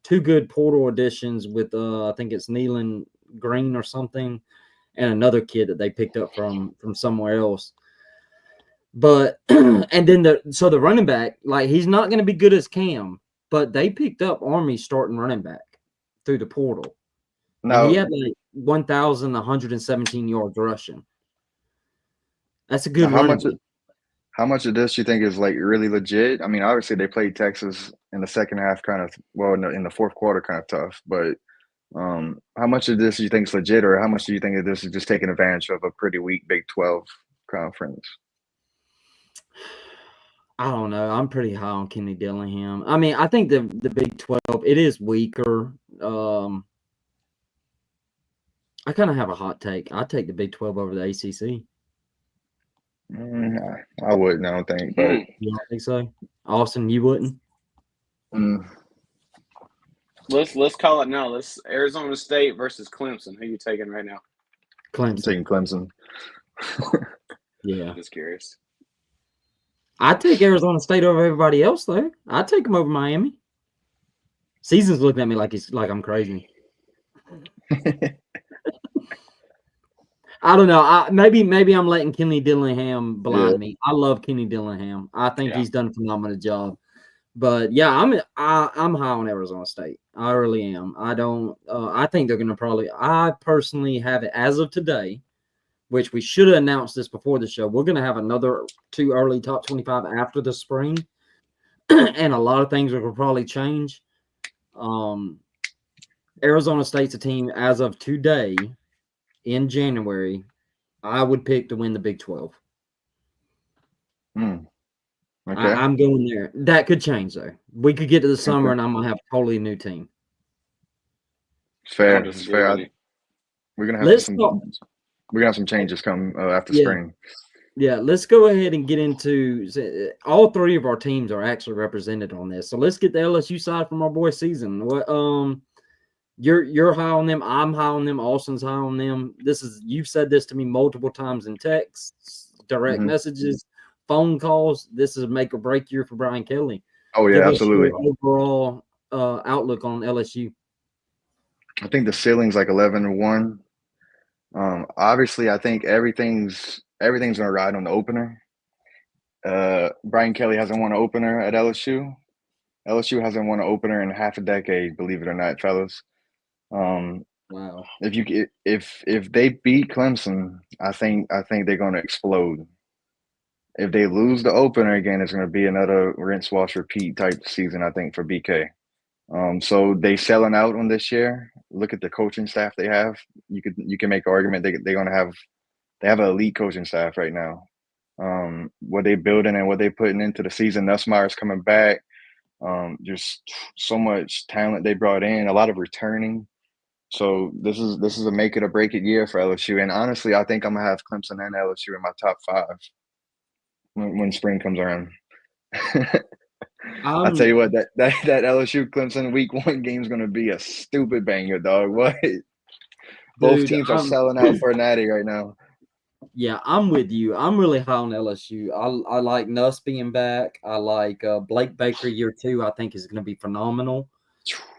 good portal additions with I think it's Nealon Green or something, and another kid that they picked up from somewhere else. But and then the running back, like he's not going to be good as Cam, but they picked up Army's starting running back through the portal. No, and he had like 1,117 yards rushing. That's a good running back. How much of this you think is like really legit? I mean, obviously they played Texas in the second half, in the fourth quarter, kind of tough. But how much of this do you think is legit, or how much do you think that this is just taking advantage of a pretty weak Big 12 conference? I don't know. I'm pretty high on Kenny Dillingham. I mean, I think the Big 12 it is weaker. I kind of have a hot take. I take the Big 12 over the ACC. I wouldn't. I don't think. But you don't think so, Austin? You wouldn't. Let's call it now. Let's Arizona State versus Clemson. Who are you taking right now? Clemson. I'm taking Clemson. Yeah. Just curious. I take Arizona State over everybody else, though. I take them over Miami. Season's looking at me like I'm crazy. I don't know. Maybe I'm letting Kenny Dillingham blind me. I love Kenny Dillingham. I think he's done a phenomenal job. But yeah, I'm high on Arizona State. I really am. I don't. I think they're going to probably. I personally have it as of today, which we should have announced this before the show. We're going to have another 2 early top 25 after the spring, and a lot of things will probably change. Arizona State's a team as of today. In January, I would pick to win the Big 12. Okay. I'm going there. That could change, though. We could get to the summer, and I'm going to have a totally new team. Fair. It's fair. We're going to have some changes come after spring. Yeah, let's go ahead and get into all 3 of our teams are actually represented on this. So let's get the LSU side from our boy Season. You're high on them. I'm high on them. Austin's high on them. You've said this to me multiple times in texts, direct Mhm. messages, phone calls. This is a make or break year for Brian Kelly. Oh Give yeah, us absolutely. your overall outlook on LSU. I think the ceiling's like 11-1. Obviously, I think everything's gonna ride on the opener. Brian Kelly hasn't won an opener at LSU. LSU hasn't won an opener in half a decade, believe it or not, fellas. Um, Wow. if they beat Clemson, I think they're gonna explode. If they lose the opener again, it's gonna be another rinse, wash, repeat type season, I think, for BK. So they selling out on this year. Look at the coaching staff they have. You can make an argument they have an elite coaching staff right now. What they building and what they putting into the season. Nussmeier's coming back. Just so much talent they brought in. A lot of returning. So this is a make it or break it year for LSU. And honestly, I think I'm gonna have Clemson and LSU in my top 5 when spring comes around. I tell I'm you what, that LSU Clemson week 1 game is gonna be a stupid banger, dog. What? Both dude. teams are selling out for a natty right now. Yeah, I'm with you. I'm really high on LSU. I like Nuss being back. I like Blake Baker year 2. I think is going to be phenomenal.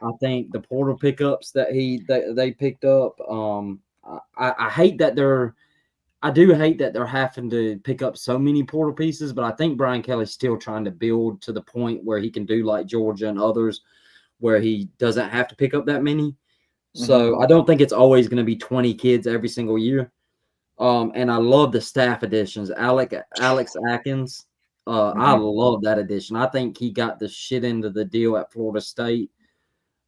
I think the portal pickups that they picked up. I hate that I do hate that they're having to pick up so many portal pieces, but I think Brian Kelly's still trying to build to the point where he can do like Georgia and others, where he doesn't have to pick up that many. Mm-hmm. So I don't think it's always going to be 20 kids every single year. And I love the staff additions. Alex Atkins. I Mm-hmm. love that addition. I think he got the shit into the deal at Florida State.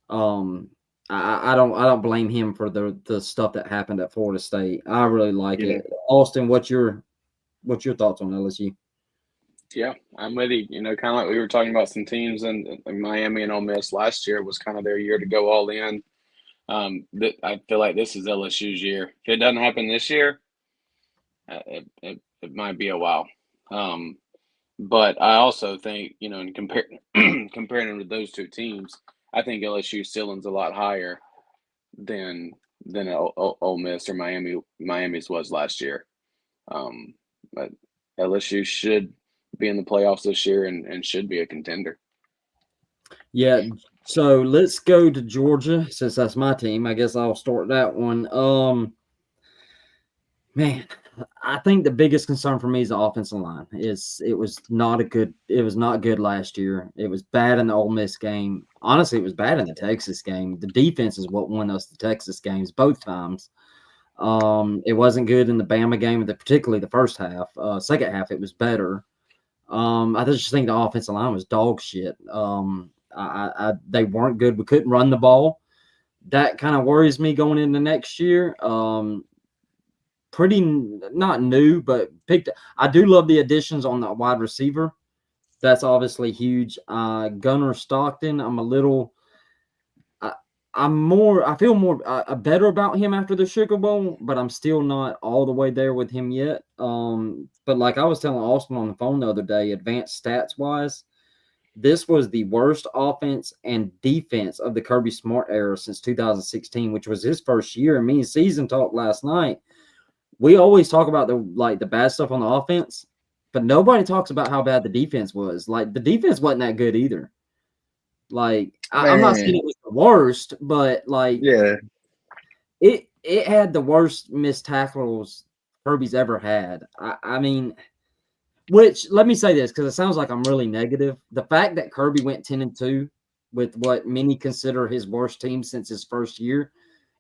Um, I don't blame him for the stuff that happened at Florida State. I really like Yeah. it. Austin, what's your thoughts on LSU? Yeah, I'm with you. You know, kind of like we were talking about some teams in Miami and Ole Miss last year was kind of their year to go all in. I feel like this is LSU's year. If it doesn't happen this year, it might be a while. Um, but I also think, you know, in comparing them to those two teams, I think LSU's ceiling's a lot higher than Ole Miss or Miami's was last year. But LSU should be in the playoffs this year and should be a contender. Yeah, so let's go to Georgia since that's my team. I guess I'll start that one. Man, I think the biggest concern for me is the offensive line. It was not good last year. It was bad in the Ole Miss game. Honestly, it was bad in the Texas game. The defense is what won us the Texas games both times. It wasn't good in the Bama game, particularly the first half. Second half, it was better. I just think the offensive line was dog shit. They weren't good. We couldn't run the ball. That kind of worries me going into next year. Pretty not new, but I do love the additions on the wide receiver. That's obviously huge. Gunnar Stockton, I feel more better about him after the Sugar Bowl, but I'm still not all the way there with him yet. But like I was telling Austin on the phone the other day, advanced stats wise, this was the worst offense and defense of the Kirby Smart era since 2016, which was his first year. And me and Season talked last night. We always talk about the bad stuff on the offense, but nobody talks about how bad the defense was. Like the defense wasn't that good either. Like I'm not saying Man. it was the worst, but like Yeah. it had the worst missed tackles Kirby's ever had. I mean, which let me say this because it sounds like I'm really negative. The fact that Kirby went 10-2 with what many consider his worst team since his first year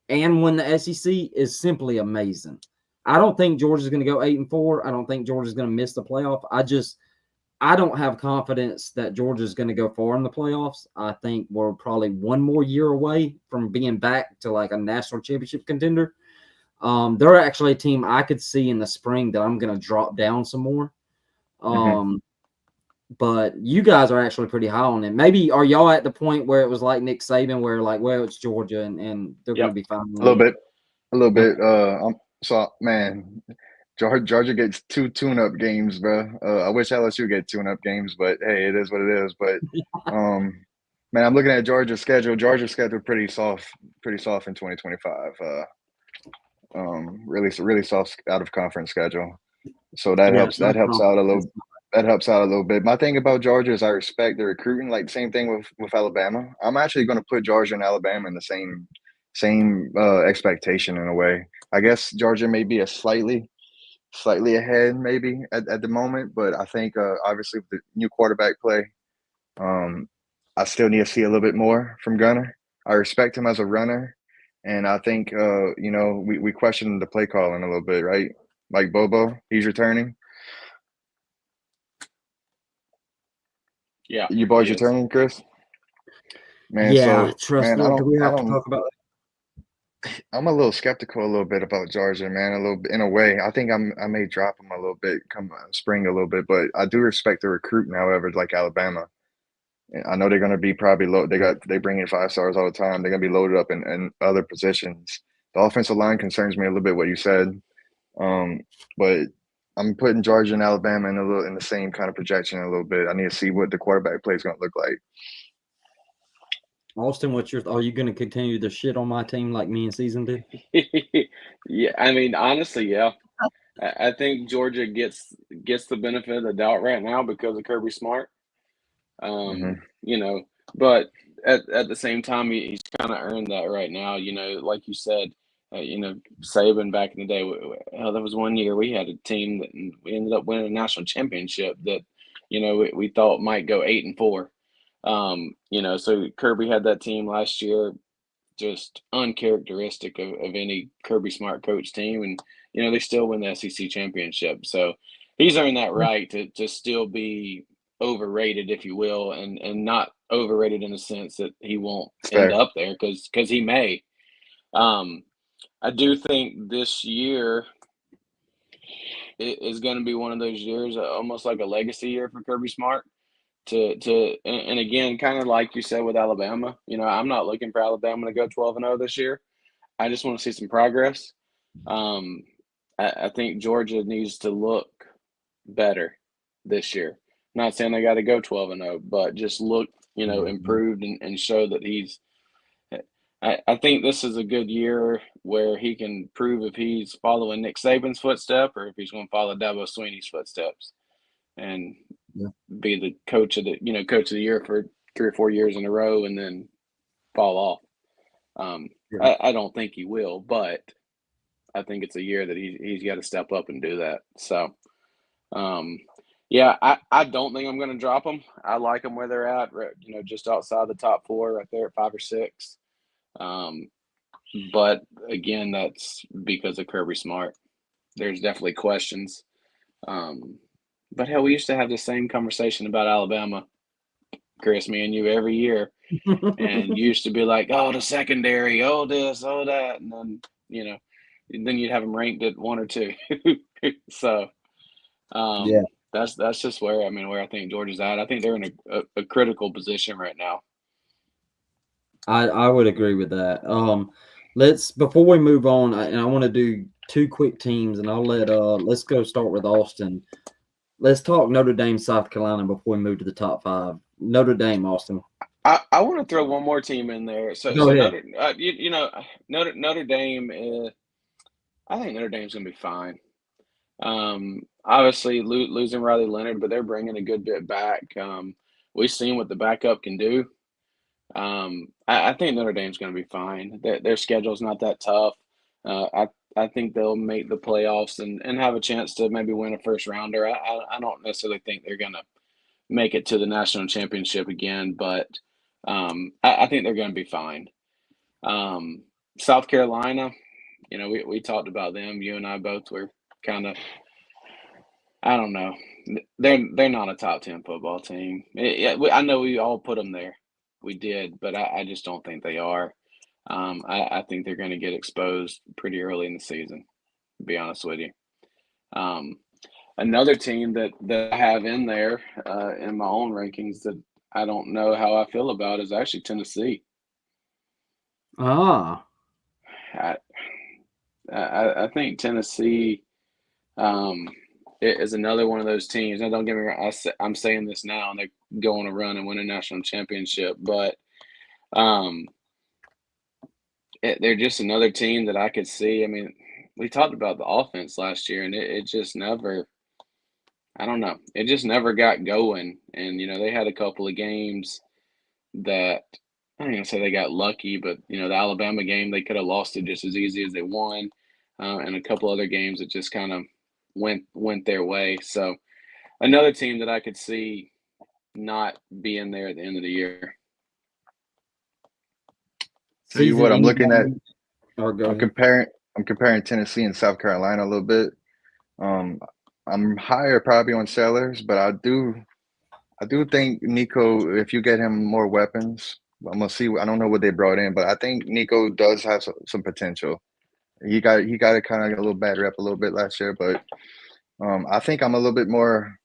and won the SEC is simply amazing. I don't think Georgia's going to go 8-4. I don't think Georgia's going to miss the playoff. I don't have confidence that Georgia's going to go far in the playoffs. I think we're probably one more year away from being back to like a national championship contender. They're actually a team I could see in the spring that I'm going to drop down some more. Mm-hmm. But you guys are actually pretty high on it. Maybe are y'all at the point where it was like Nick Saban, where like, well, it's Georgia and they're going to Yep. be fine. A little bit. A little Okay. bit. So man, Georgia gets 2 tune-up games, bro. I wish LSU get tune-up games, but hey, it is what it is. But um, Man, I'm looking at Georgia's schedule. Georgia's schedule pretty soft in 2025. Really soft out of conference schedule. So that Yeah, helps. That helps out a little. That helps out a little bit. My thing about Georgia is I respect the recruiting. Like same thing with Alabama. I'm actually going to put Georgia and Alabama in the same expectation in a way. I guess Georgia may be a slightly ahead maybe at the moment, but I think obviously with the new quarterback play, um, I still need to see a little bit more from Gunner. I respect him as a runner, and I think we question the play calling a little bit, right? Like Bobo, he's returning. Yeah, You he boys is. returning, Chris? Man, yeah. so Trust. man, I Do don't, we I have to don't. talk about? I'm a little skeptical a little bit about Georgia, man. A little bit, in a way. I think I may drop them a little bit come spring a little bit, but I do respect the recruiting. However, like Alabama, I know they're going to be probably low. They bring in 5 stars all the time. They're going to be loaded up in other positions. The offensive line concerns me a little bit. What you said, but I'm putting Georgia and Alabama in the same kind of projection a little bit. I need to see what the quarterback play is going to look like. Austin, are you going to continue to shit on my team like me and Season did? Yeah, I mean, honestly, yeah. I think Georgia gets the benefit of the doubt right now because of Kirby Smart. Hmm. You know, but at the same time, he's kind of earned that right now. You know, like you said, Saban back in the day. There was one year we had a team that we ended up winning a national championship that, we thought might go 8-4. So Kirby had that team last year, just uncharacteristic of any Kirby Smart coach team, and they still win the SEC championship. So he's earned that right to still be overrated, if you will, and not overrated in the sense that he won't It's end fair. up there because he may. Um, I do think this year is going to be one of those years, almost like a legacy year for Kirby Smart. And again, kind of like you said with Alabama, I'm not looking for Alabama to go 12-0 this year. I just want to see some progress. Um, I think Georgia needs to look better this year. Not saying they got to go 12-0, but just look, Mhm. improved and show that he's. I think this is a good year where he can prove if he's following Nick Saban's footstep or if he's going to follow Dabo Swinney's footsteps and Yeah. be the coach of the year for 3 or 4 years in a row and then fall off. Yeah. I don't think he will, but I think it's a year that he's got to step up and do that. So, yeah, I don't think I'm going to drop them. I like them where they're at, just outside the top four, right there at 5 or 6. But again, that's because of Kirby Smart. There's definitely questions. But hell, we used to have the same conversation about Alabama, Chris, me and you every year, and you used to be like, "Oh, the secondary, oh this, oh that," and then you'd have them ranked at 1 or 2. So Yeah, that's just where I think Georgia's at. I think they're in a critical position right now. I would agree with that. Let's before we move on, and I want to do two quick teams, and let's go start with Austin. Let's talk Notre Dame, South Carolina before we move to the top five. Notre Dame, Austin. I want to throw one more team in there. So Go so ahead. Notre Dame is. I think Notre Dame's going to be fine. Obviously losing Riley Leonard, but they're bringing a good bit back. We've seen what the backup can do. I think Notre Dame's going to be fine. Their schedule's not that tough. I think they'll make the playoffs and have a chance to maybe win a first rounder. I don't necessarily think they're going to make it to the national championship again, but I think they're going to be fine. South Carolina, we talked about them. You and I both were kind of, I don't know. They're not a top 10 football team. I know we all put them there. We did, but I just don't think they are. I think they're going to get exposed pretty early in the season, to be honest with you. Um, Another team that I have in there in my own rankings that I don't know how I feel about is actually Tennessee. Ah, I think Tennessee. Um, is another one of those teams. Now, don't get me wrong. I'm saying this now, and they go on a run and win a national championship. But um, they're just another team that I could see. I mean, we talked about the offense last year, and it just never. I don't know. It just never got going. And they had a couple of games that I don't even say they got lucky, but the Alabama game they could have lost it just as easy as they won, and a couple other games that just kind of went their way. So another team that I could see not being there at the end of the year. Tell you Season what, I'm looking at. ending, or go I'm ahead. comparing Tennessee and South Carolina a little bit. I'm higher probably on Sellers, but I do think Nico, if you get him more weapons, I'm gonna see. I don't know what they brought in, but I think Nico does have some potential. He got a kind of a little bad rep a little bit last year, but I think I'm a little bit more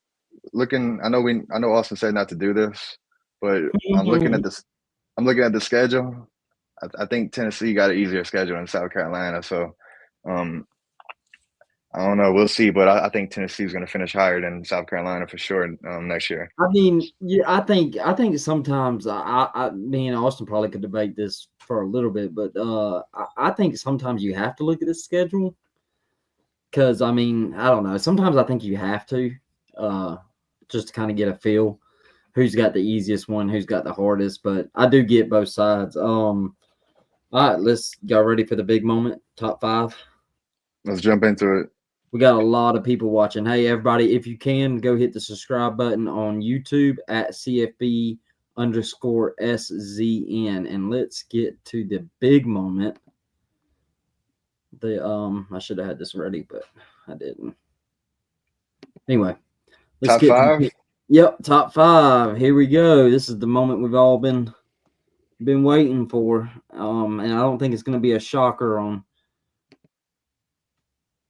looking. I know Austin said not to do this, but I'm looking at this. I'm looking at the schedule. I think Tennessee got an easier schedule than South Carolina, so um, I don't know. We'll see, but I think Tennessee is going to finish higher than South Carolina for sure next year. I mean, yeah, I think sometimes me and Austin probably could debate this for a little bit, but I think sometimes you have to look at the schedule because I mean, I don't know. Sometimes I think you have to just to kind of get a feel who's got the easiest one, who's got the hardest. But I do get both sides. All right, let's go ready for the big moment. Top 5. Let's jump into it. We got a lot of people watching. Hey, everybody, if you can, go hit the subscribe button on YouTube at CFB_SZN. And let's get to the big moment. I should have had this ready, but I didn't. Anyway, let's Top get 5. Yep, top 5. Here we go. This is the moment we've all been waiting for. And I don't think it's going to be a shocker on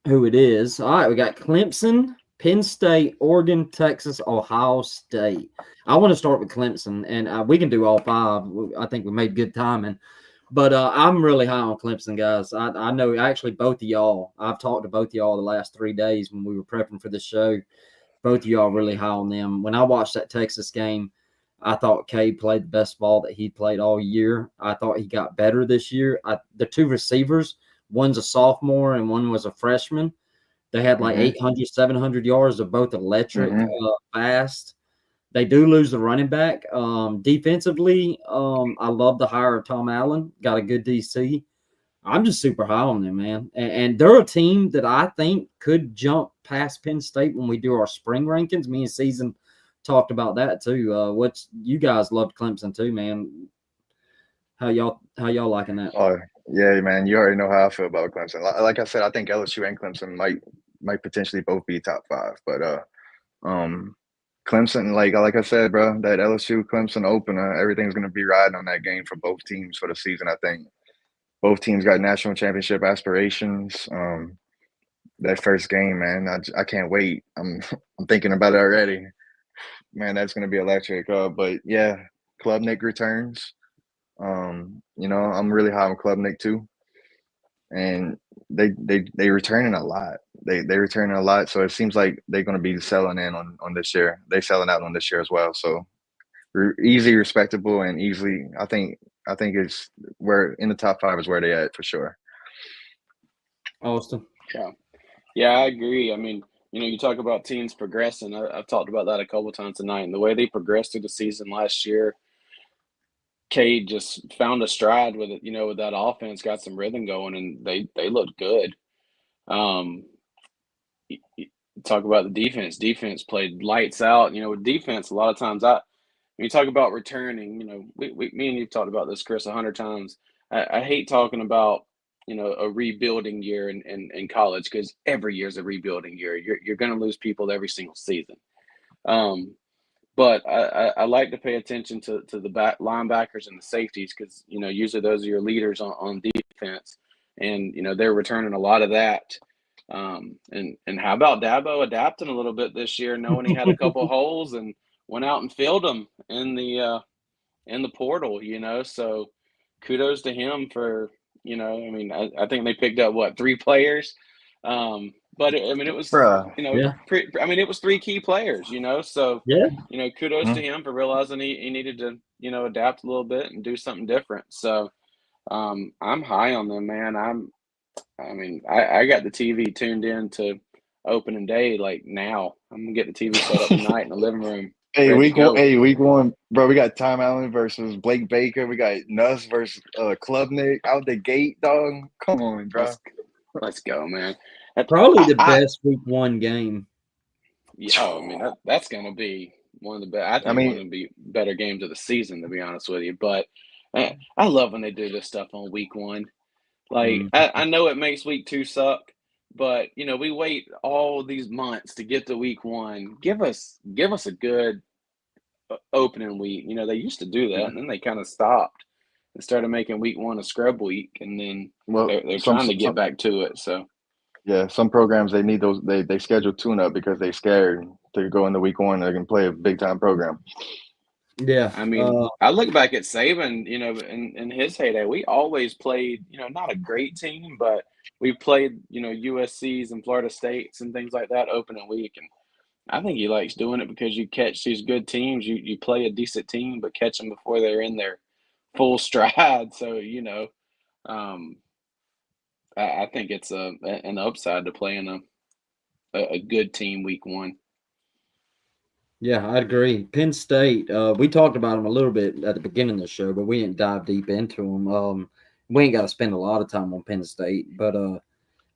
who it is. All right, we got Clemson, Penn State, Oregon, Texas, Ohio State. I want to start with Clemson, and we can do all 5. I think we made good timing. But I'm really high on Clemson, guys. I know actually both of y'all. I've talked to both of y'all the last 3 days when we were prepping for the show. Both of y'all really high on them. When I watched that Texas game, I thought Cade played the best ball that he played all year. I thought he got better this year. The 2 receivers, one's a sophomore and one was a freshman. They had like 800, 700 yards of both electric, fast. They do lose the running back. Defensively, I love the hire of Tom Allen. Got a good DC. I'm just super high on them, man. And they're a team that I think could jump past Penn State when we do our spring rankings. Me and Season talked about that too. You guys loved Clemson too, man. How y'all liking that? Oh yeah, man. You already know how I feel about Clemson. Like I said, I think LSU and Clemson might potentially both be top 5. But Clemson, like I said, bro, that LSU Clemson opener, everything's gonna be riding on that game for both teams for the season. I think both teams got national championship aspirations. That first game, man, I can't wait. I'm thinking about it already. Man, that's gonna be electric. But yeah, Klubnik returns. I'm really high on Klubnik too, and they returning a lot. They returning a lot, so it seems like they're going to be selling in on this year. They selling out on this year as well. So easy, respectable, and easily. I think it's where in the top 5 is where they at for sure. Austin. Yeah, I agree. I mean, you talk about teams progressing. I've talked about that a couple times tonight. And the way they progressed through the season last year, Cade just found a stride with it, with that offense, got some rhythm going, and they looked good. Talk about the defense. Defense played lights out. With defense, a lot of times when you talk about returning, me and you've talked about this, Chris, 100 times. I hate talking about a rebuilding year in college because every year is a rebuilding year. You're going to lose people every single season. But I like to pay attention to the back linebackers and the safeties because usually those are your leaders on defense, and they're returning a lot of that. And how about Dabo adapting a little bit this year, knowing he had a couple holes and went out and filled them in the portal. So kudos to him for I mean I think they picked up 3 players. but I mean, it was, Bruh. Yeah. it was three key players, so, Yeah. kudos to Mhm. him for realizing he needed to, adapt a little bit and do something different. So, I'm high on them, man. I got the TV tuned in to opening day like now. I'm gonna get the TV set up tonight in the living room, Hey, ready to week one. go. Hey, week one, bro. We got Tom Allen versus Blake Baker. We got Nuss versus Klubnik out the gate, dog. Come on, bro. Let's go, man. Probably the best week one game. Yeah, that's gonna be one of the best. I I think one mean, of the better games of the season, to be honest with you. But I love when they do this stuff on week one. Like I know it makes week two suck, but we wait all these months to get to week one. Give us a good opening week. They used to do that, and then they kind of stopped and started making week one a scrub week, and then well, they're trying to get back to it. So yeah, some programs they need those. They schedule tune up because they scared to go into week one. They can play a big time program. Yeah. I look back at Saban, in his heyday, we always played, not a great team, but we played, USC's and Florida States and things like that opening week. And I think he likes doing it because you catch these good teams. You play a decent team, but catch them before they're in their full stride. So, um, I think it's an upside to playing a good team week one. Yeah, I agree. Penn State, we talked about them a little bit at the beginning of the show, but we didn't dive deep into them. We ain't got to spend a lot of time on Penn State, but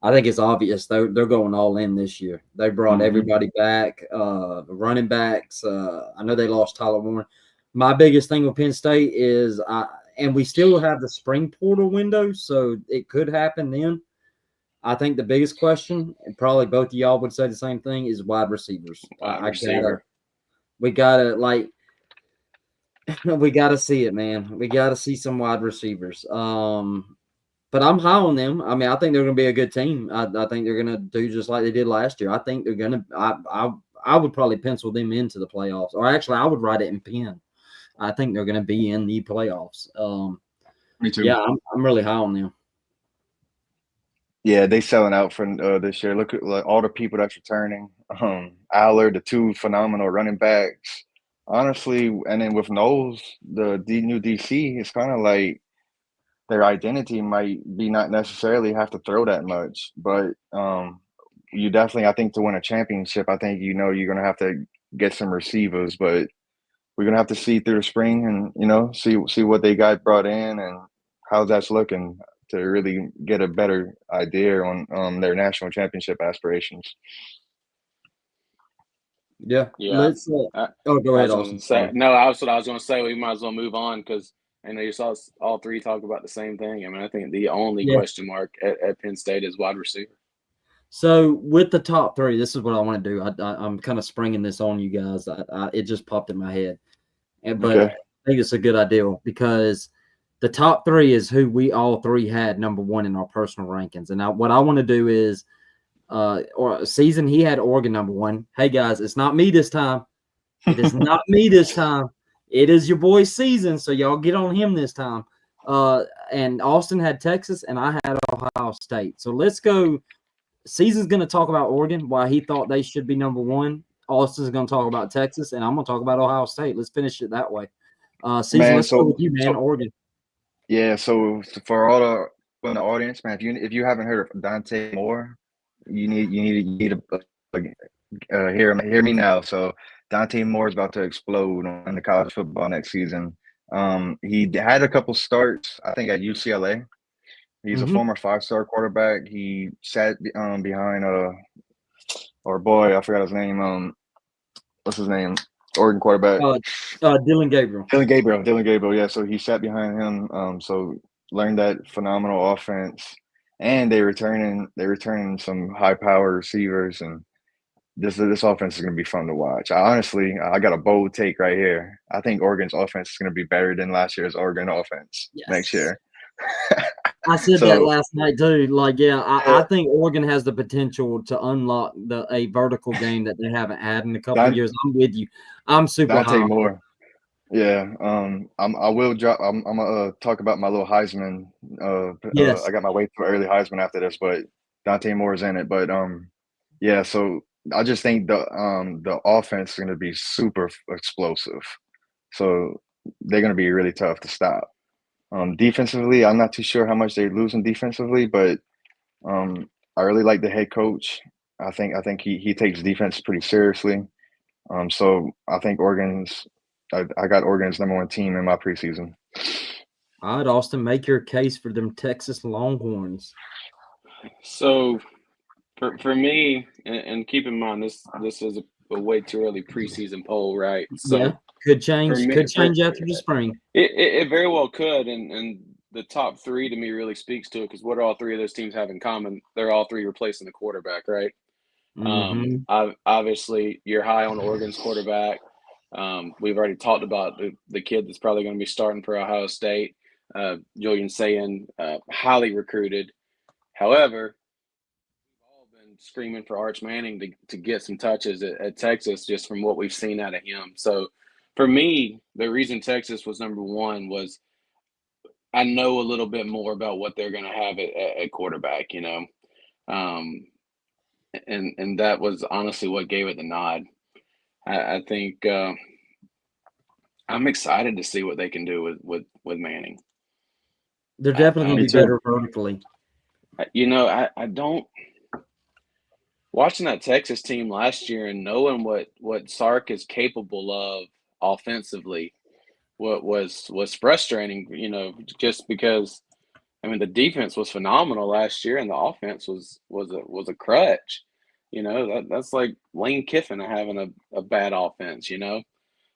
I think it's obvious they're going all in this year. They brought everybody back, running backs. I know they lost Tyler Warren. My biggest thing with Penn State is, and we still have the spring portal window, so it could happen then. I think the biggest question, and probably both of y'all would say the same thing, is wide receivers. Wide receiver. We gotta we gotta see it, man. We gotta see some wide receivers. But I'm high on them. I mean, I think they're gonna be a good team. I think they're gonna do just like they did last year. I think they're gonna. I would probably pencil them into the playoffs, or actually, I would write it in pen. I think they're gonna be in the playoffs. Me too. Yeah, I'm really high on them. Yeah, they selling out for this year. Look at all the people that's returning. Aller, the two phenomenal running backs. Honestly, and then with Knowles, the new DC, it's kind of like their identity might be not necessarily have to throw that much, but you definitely, I think, to win a championship, I think you're gonna have to get some receivers, but we're gonna have to see through the spring and see what they got brought in and how that's looking to really get a better idea on their national championship aspirations. Yeah, Yeah. let's. Go Go ahead, I was going Austin. to say, no, that's what I was going to say. We might as well move on because I know you saw us all three talk about the same thing. I think the only Yeah. question mark at Penn State is wide receiver. So with the top three, this is what I want to do. I'm kind of springing this on you guys. It just popped in my head, but Okay. I think it's a good idea because the top three is who we all three had number one in our personal rankings. And what I want to do is, or season he had Oregon number one. Hey guys, it's not me this time. It is not me this time. It is your boy's season, so y'all get on him this time. And Austin had Texas, and I had Ohio State. So let's go. Season's going to talk about Oregon, why he thought they should be number one. Austin's going to talk about Texas, and I'm going to talk about Ohio State. Let's finish it that way. Season, Man, let's go with you, man. Oregon. Yeah, so for all the audience, man, if you haven't heard of Dante Moore, you need to hear me now. So Dante Moore is about to explode on the college football next season. He had a couple starts, I think, at UCLA. He's a former 5-star quarterback. He sat behind our boy, I forgot his name. What's his name? Oregon quarterback. Dylan Gabriel. Dylan Gabriel. Yeah, so he sat behind him. So learned that phenomenal offense, and they returning some high power receivers, and this offense is going to be fun to watch. I got a bold take right here. I think Oregon's offense is going to be better than last year's Oregon offense next year. I said that last night too. I think Oregon has the potential to unlock a vertical game that they haven't had in a couple of years. I'm with you. I'm super Dante high. Moore. Yeah. I will drop. I'm gonna talk about my little Heisman. Yes. I got my way to early Heisman after this, but Dante Moore's in it. But Yeah, so I just think the offense is going to be super explosive. So they're going to be really tough to stop. Defensively, I'm not too sure how much they're losing defensively, but I really like the head coach. I think he takes defense pretty seriously. So I think I got Oregon's #1 team in my preseason. All right, Austin, make your case for them Texas Longhorns. So for me, and keep in mind this is a way too early preseason poll, right? Yeah, So could for change. me, Could change after the spring. it very well could, and the top three to me really speaks to it because what do all three of those teams have in common? They're all three replacing the quarterback, right? Mm-hmm. Obviously, you're high on Oregon's quarterback. We've already talked about the kid that's probably going to be starting for Ohio State, Julian Sayin, highly recruited. However, we've all been screaming for Arch Manning to get some touches at Texas just from what we've seen out of him. So for me, the reason Texas was #1 was I know a little bit more about what they're going to have at quarterback, um, and that was honestly what gave it the nod. I think I'm excited to see what they can do with Manning. They're definitely going Me to be too. better vertically. I don't watching that Texas team last year and knowing what Sark is capable of offensively. What was frustrating, just because I mean the defense was phenomenal last year and the offense was a crutch. That's like Lane Kiffin having a bad offense.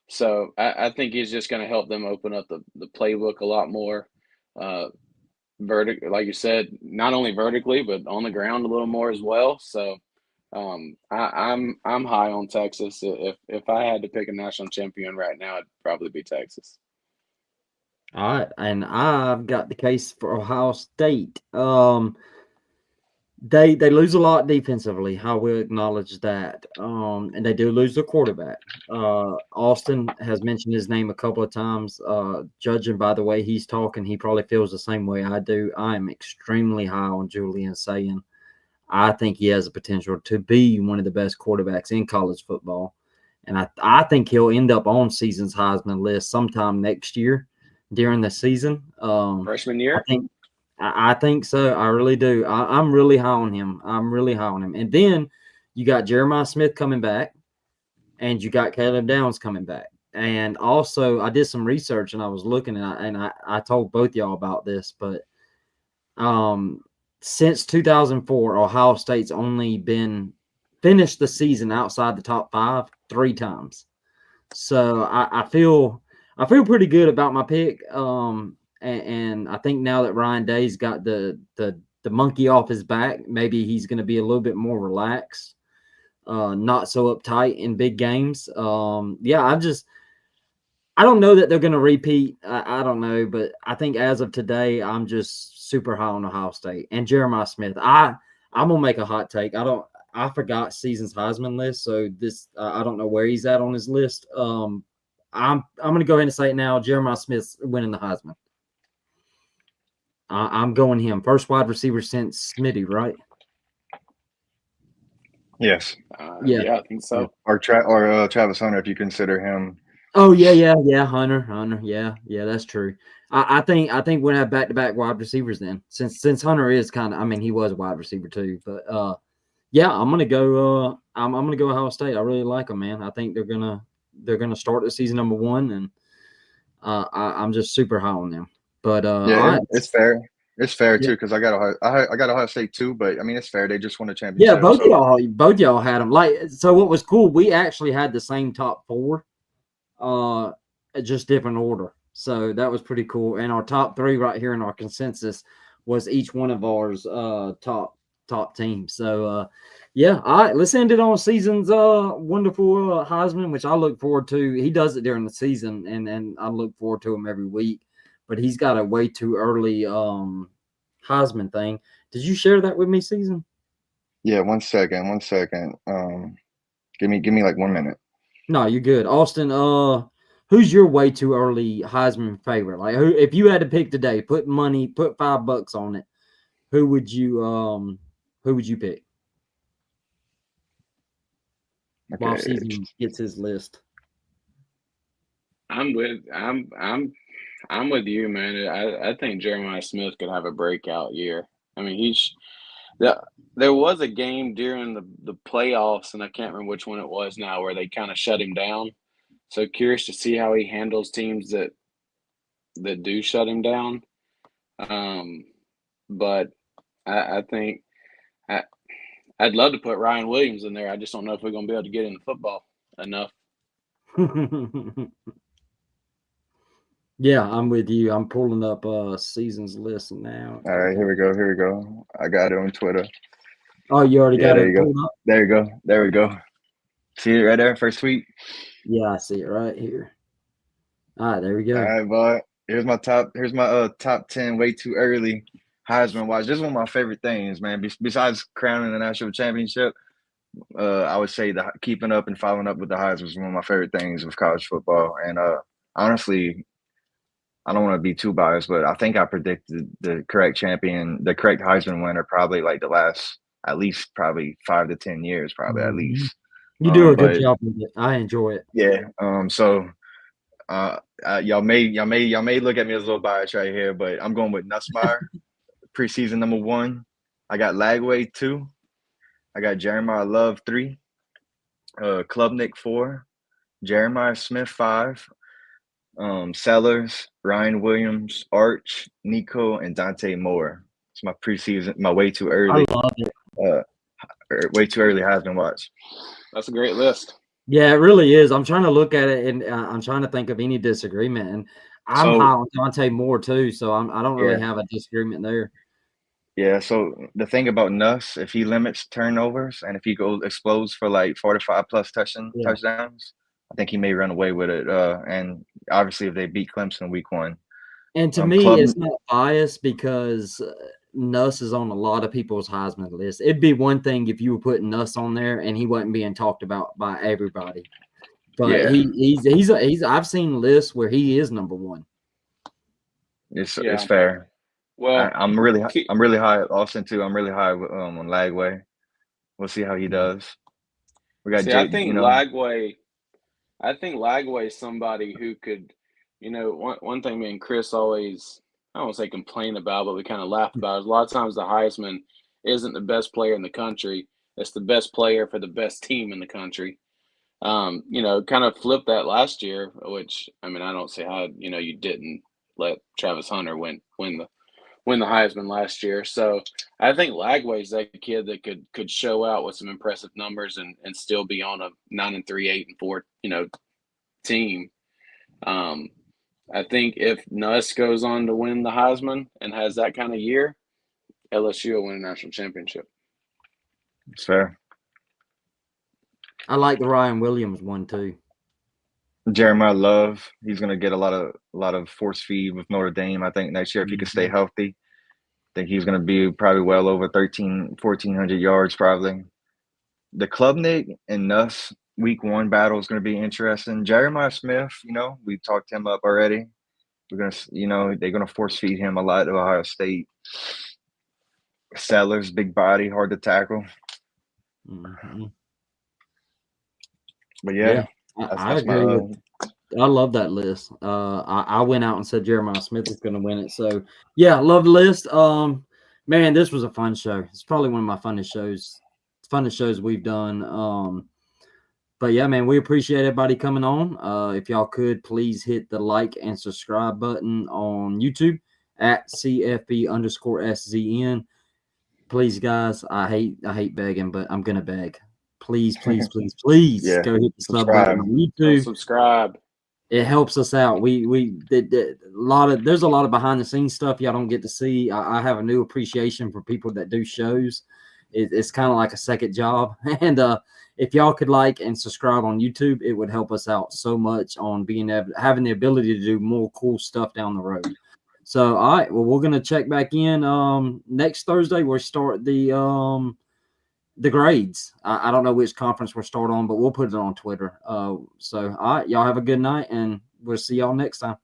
So I think he's just going to help them open up the playbook a lot more, like you said, not only vertically but on the ground a little more as well. So I'm high on Texas. If I had to pick a national champion right now, it'd probably be Texas. All right, and I've got the case for Ohio State. They lose a lot defensively. I will acknowledge that. And they do lose their quarterback. Austin has mentioned his name a couple of times. Judging by the way he's talking, he probably feels the same way I do. I am extremely high on Julian Sayin. I think he has the potential to be one of the best quarterbacks in college football. And I think he'll end up on season's Heisman list sometime next year during the season. Freshman I year? think I think so. I really do. I'm really high on him. I'm really high on him. And then you got Jeremiah Smith coming back, and you got Caleb Downs coming back. And also, I did some research and I was looking and I told both y'all about this, but since 2004, Ohio State's only been finished the season outside the top 5 3 times. So I feel pretty good about my pick. And I think now that Ryan Day's got the monkey off his back, maybe he's going to be a little bit more relaxed, not so uptight in big games. I don't know that they're going to repeat. I don't know, but I think as of today, I'm just super high on Ohio State and Jeremiah Smith. I'm gonna make a hot take. I forgot season's Heisman list, so this I don't know where he's at on his list. I'm gonna go ahead and say it now. Jeremiah Smith's winning the Heisman. I'm going him first wide receiver since Smitty, right? Yes. Yeah. Yeah, I think so. Or Travis Hunter, if you consider him. Oh yeah. Hunter. Yeah, that's true. I think we'll have back-to-back wide receivers then, since Hunter is kind of. I mean, he was a wide receiver too, but yeah, I'm gonna go. I'm gonna go Ohio State. I really like them, man. I think they're gonna start the season #1, and I'm just super high on them. But all right. It's fair. It's fair Yeah. too because I got Ohio State too, but I mean it's fair. They just won a Yeah, championship. both y'all had them. Like, so what was cool, we actually had the same top 4, just different order. So that was pretty cool. And our top 3 right here in our consensus was each one of ours top teams. So yeah, all right, let's end it on season's wonderful Heisman, which I look forward to. He does it during the season, and I look forward to him every week. But he's got a way too early Heisman thing. Did you share that with me, Season? Yeah, 1 second. Give me like 1 minute. No, you're good. Austin, who's your way too early Heisman favorite? Like, who, if you had to pick today, put $5 on it, who would you pick? while Okay. Season gets his list. I'm with I'm with you, man. I think Jeremiah Smith could have a breakout year. I mean, the, there was a game during the playoffs, and I can't remember which one it was now, where they kind of shut him down. So curious to see how he handles teams that do shut him down. Um, but I think I, I'd love to put Ryan Williams in there. I just don't know if we're going to be able to get into football enough. Yeah, I'm with you. I'm pulling up Season's list now. All right, here we go. Here we go. I got it on Twitter. Oh, you already Yeah, got there it you go. pulled up? There you go. There we go. See it right there, first tweet. Yeah, I see it right here. All right, there we go. All right, bud. Here's my top 10 way too early Heisman watch. This is one of my favorite things, man. Besides crowning the national championship, I would say the keeping up and following up with the Heisman is one of my favorite things of college football. And honestly, I don't want to be too biased, but I think I predicted the correct Heisman winner probably like the last at least probably 5 to 10 years, probably at least. You do a good But job with it. I enjoy it. yeah, so y'all may look at me as a little biased right here, but I'm going with Nussmeier, preseason number 1. I got Lagway 2. I got Jeremiah Love 3. Klubnik 4. Jeremiah Smith 5. Sellers, Ryan Williams, Arch, Nico, and Dante Moore. It's my preseason, my way too early. I love it. Way too early Heisman watch. That's a great list. Yeah, it really is. I'm trying to look at it, and I'm trying to think of any disagreement. And I'm high on Dante Moore too, so I don't really have a disagreement there. Yeah. So the thing about Nuss, if he limits turnovers and if he explodes for like 45 plus touchdowns, I think he may run away with it. And obviously, if they beat Clemson week 1. And to me, it's not biased because Nuss is on a lot of people's Heisman list. It'd be one thing if you were putting Nuss on there and he wasn't being talked about by everybody. But he's I've seen lists where he is number 1. It's fair. Well, I'm really high at Austin too. I'm really high on Lagway. We'll see how he does. We got I think Lagway is somebody who could, one thing me and Chris always, I don't want to say complain about, but we kind of laugh about is a lot of times the Heisman isn't the best player in the country. It's the best player for the best team in the country. Kind of flipped that last year, which, I mean, I don't see how, you didn't let Travis Hunter win the Heisman last year. So I think Lagway's that kid that could show out with some impressive numbers and still be on a 9-3, 8-4, team. I think if Nuss goes on to win the Heisman and has that kind of year, LSU will win a national championship. It's fair. I like the Ryan Williams one too. Jeremiah Love, he's going to get a lot of force feed with Notre Dame. I think next year, if he can stay healthy, I think he's going to be probably well over 1,400 yards probably. The Klubnik and Nuss week 1 battle is going to be interesting. Jeremiah Smith, we talked him up already. We're going to, they're going to force feed him a lot at Ohio State. Sellers, big body, hard to tackle. Mm-hmm. But yeah. I agree. I love that list. I went out and said Jeremiah Smith is going to win it. So yeah, love the list. Man, this was a fun show. It's probably one of my funnest shows we've done. But yeah, man, we appreciate everybody coming on. If y'all could please hit the like and subscribe button on YouTube at CFB_SZN. Please, guys, I hate begging, but I'm gonna beg. Please, please, please, please go hit the sub button on YouTube. Subscribe. It helps us out. There's a lot of behind the scenes stuff y'all don't get to see. I have a new appreciation for people that do shows. It's kind of like a second job. And if y'all could like and subscribe on YouTube, it would help us out so much on having the ability to do more cool stuff down the road. So, all right, well, we're gonna check back in next Thursday. We'll start the grades. I don't know which conference we'll start on, but we'll put it on Twitter. So, all right, y'all have a good night, and we'll see y'all next time.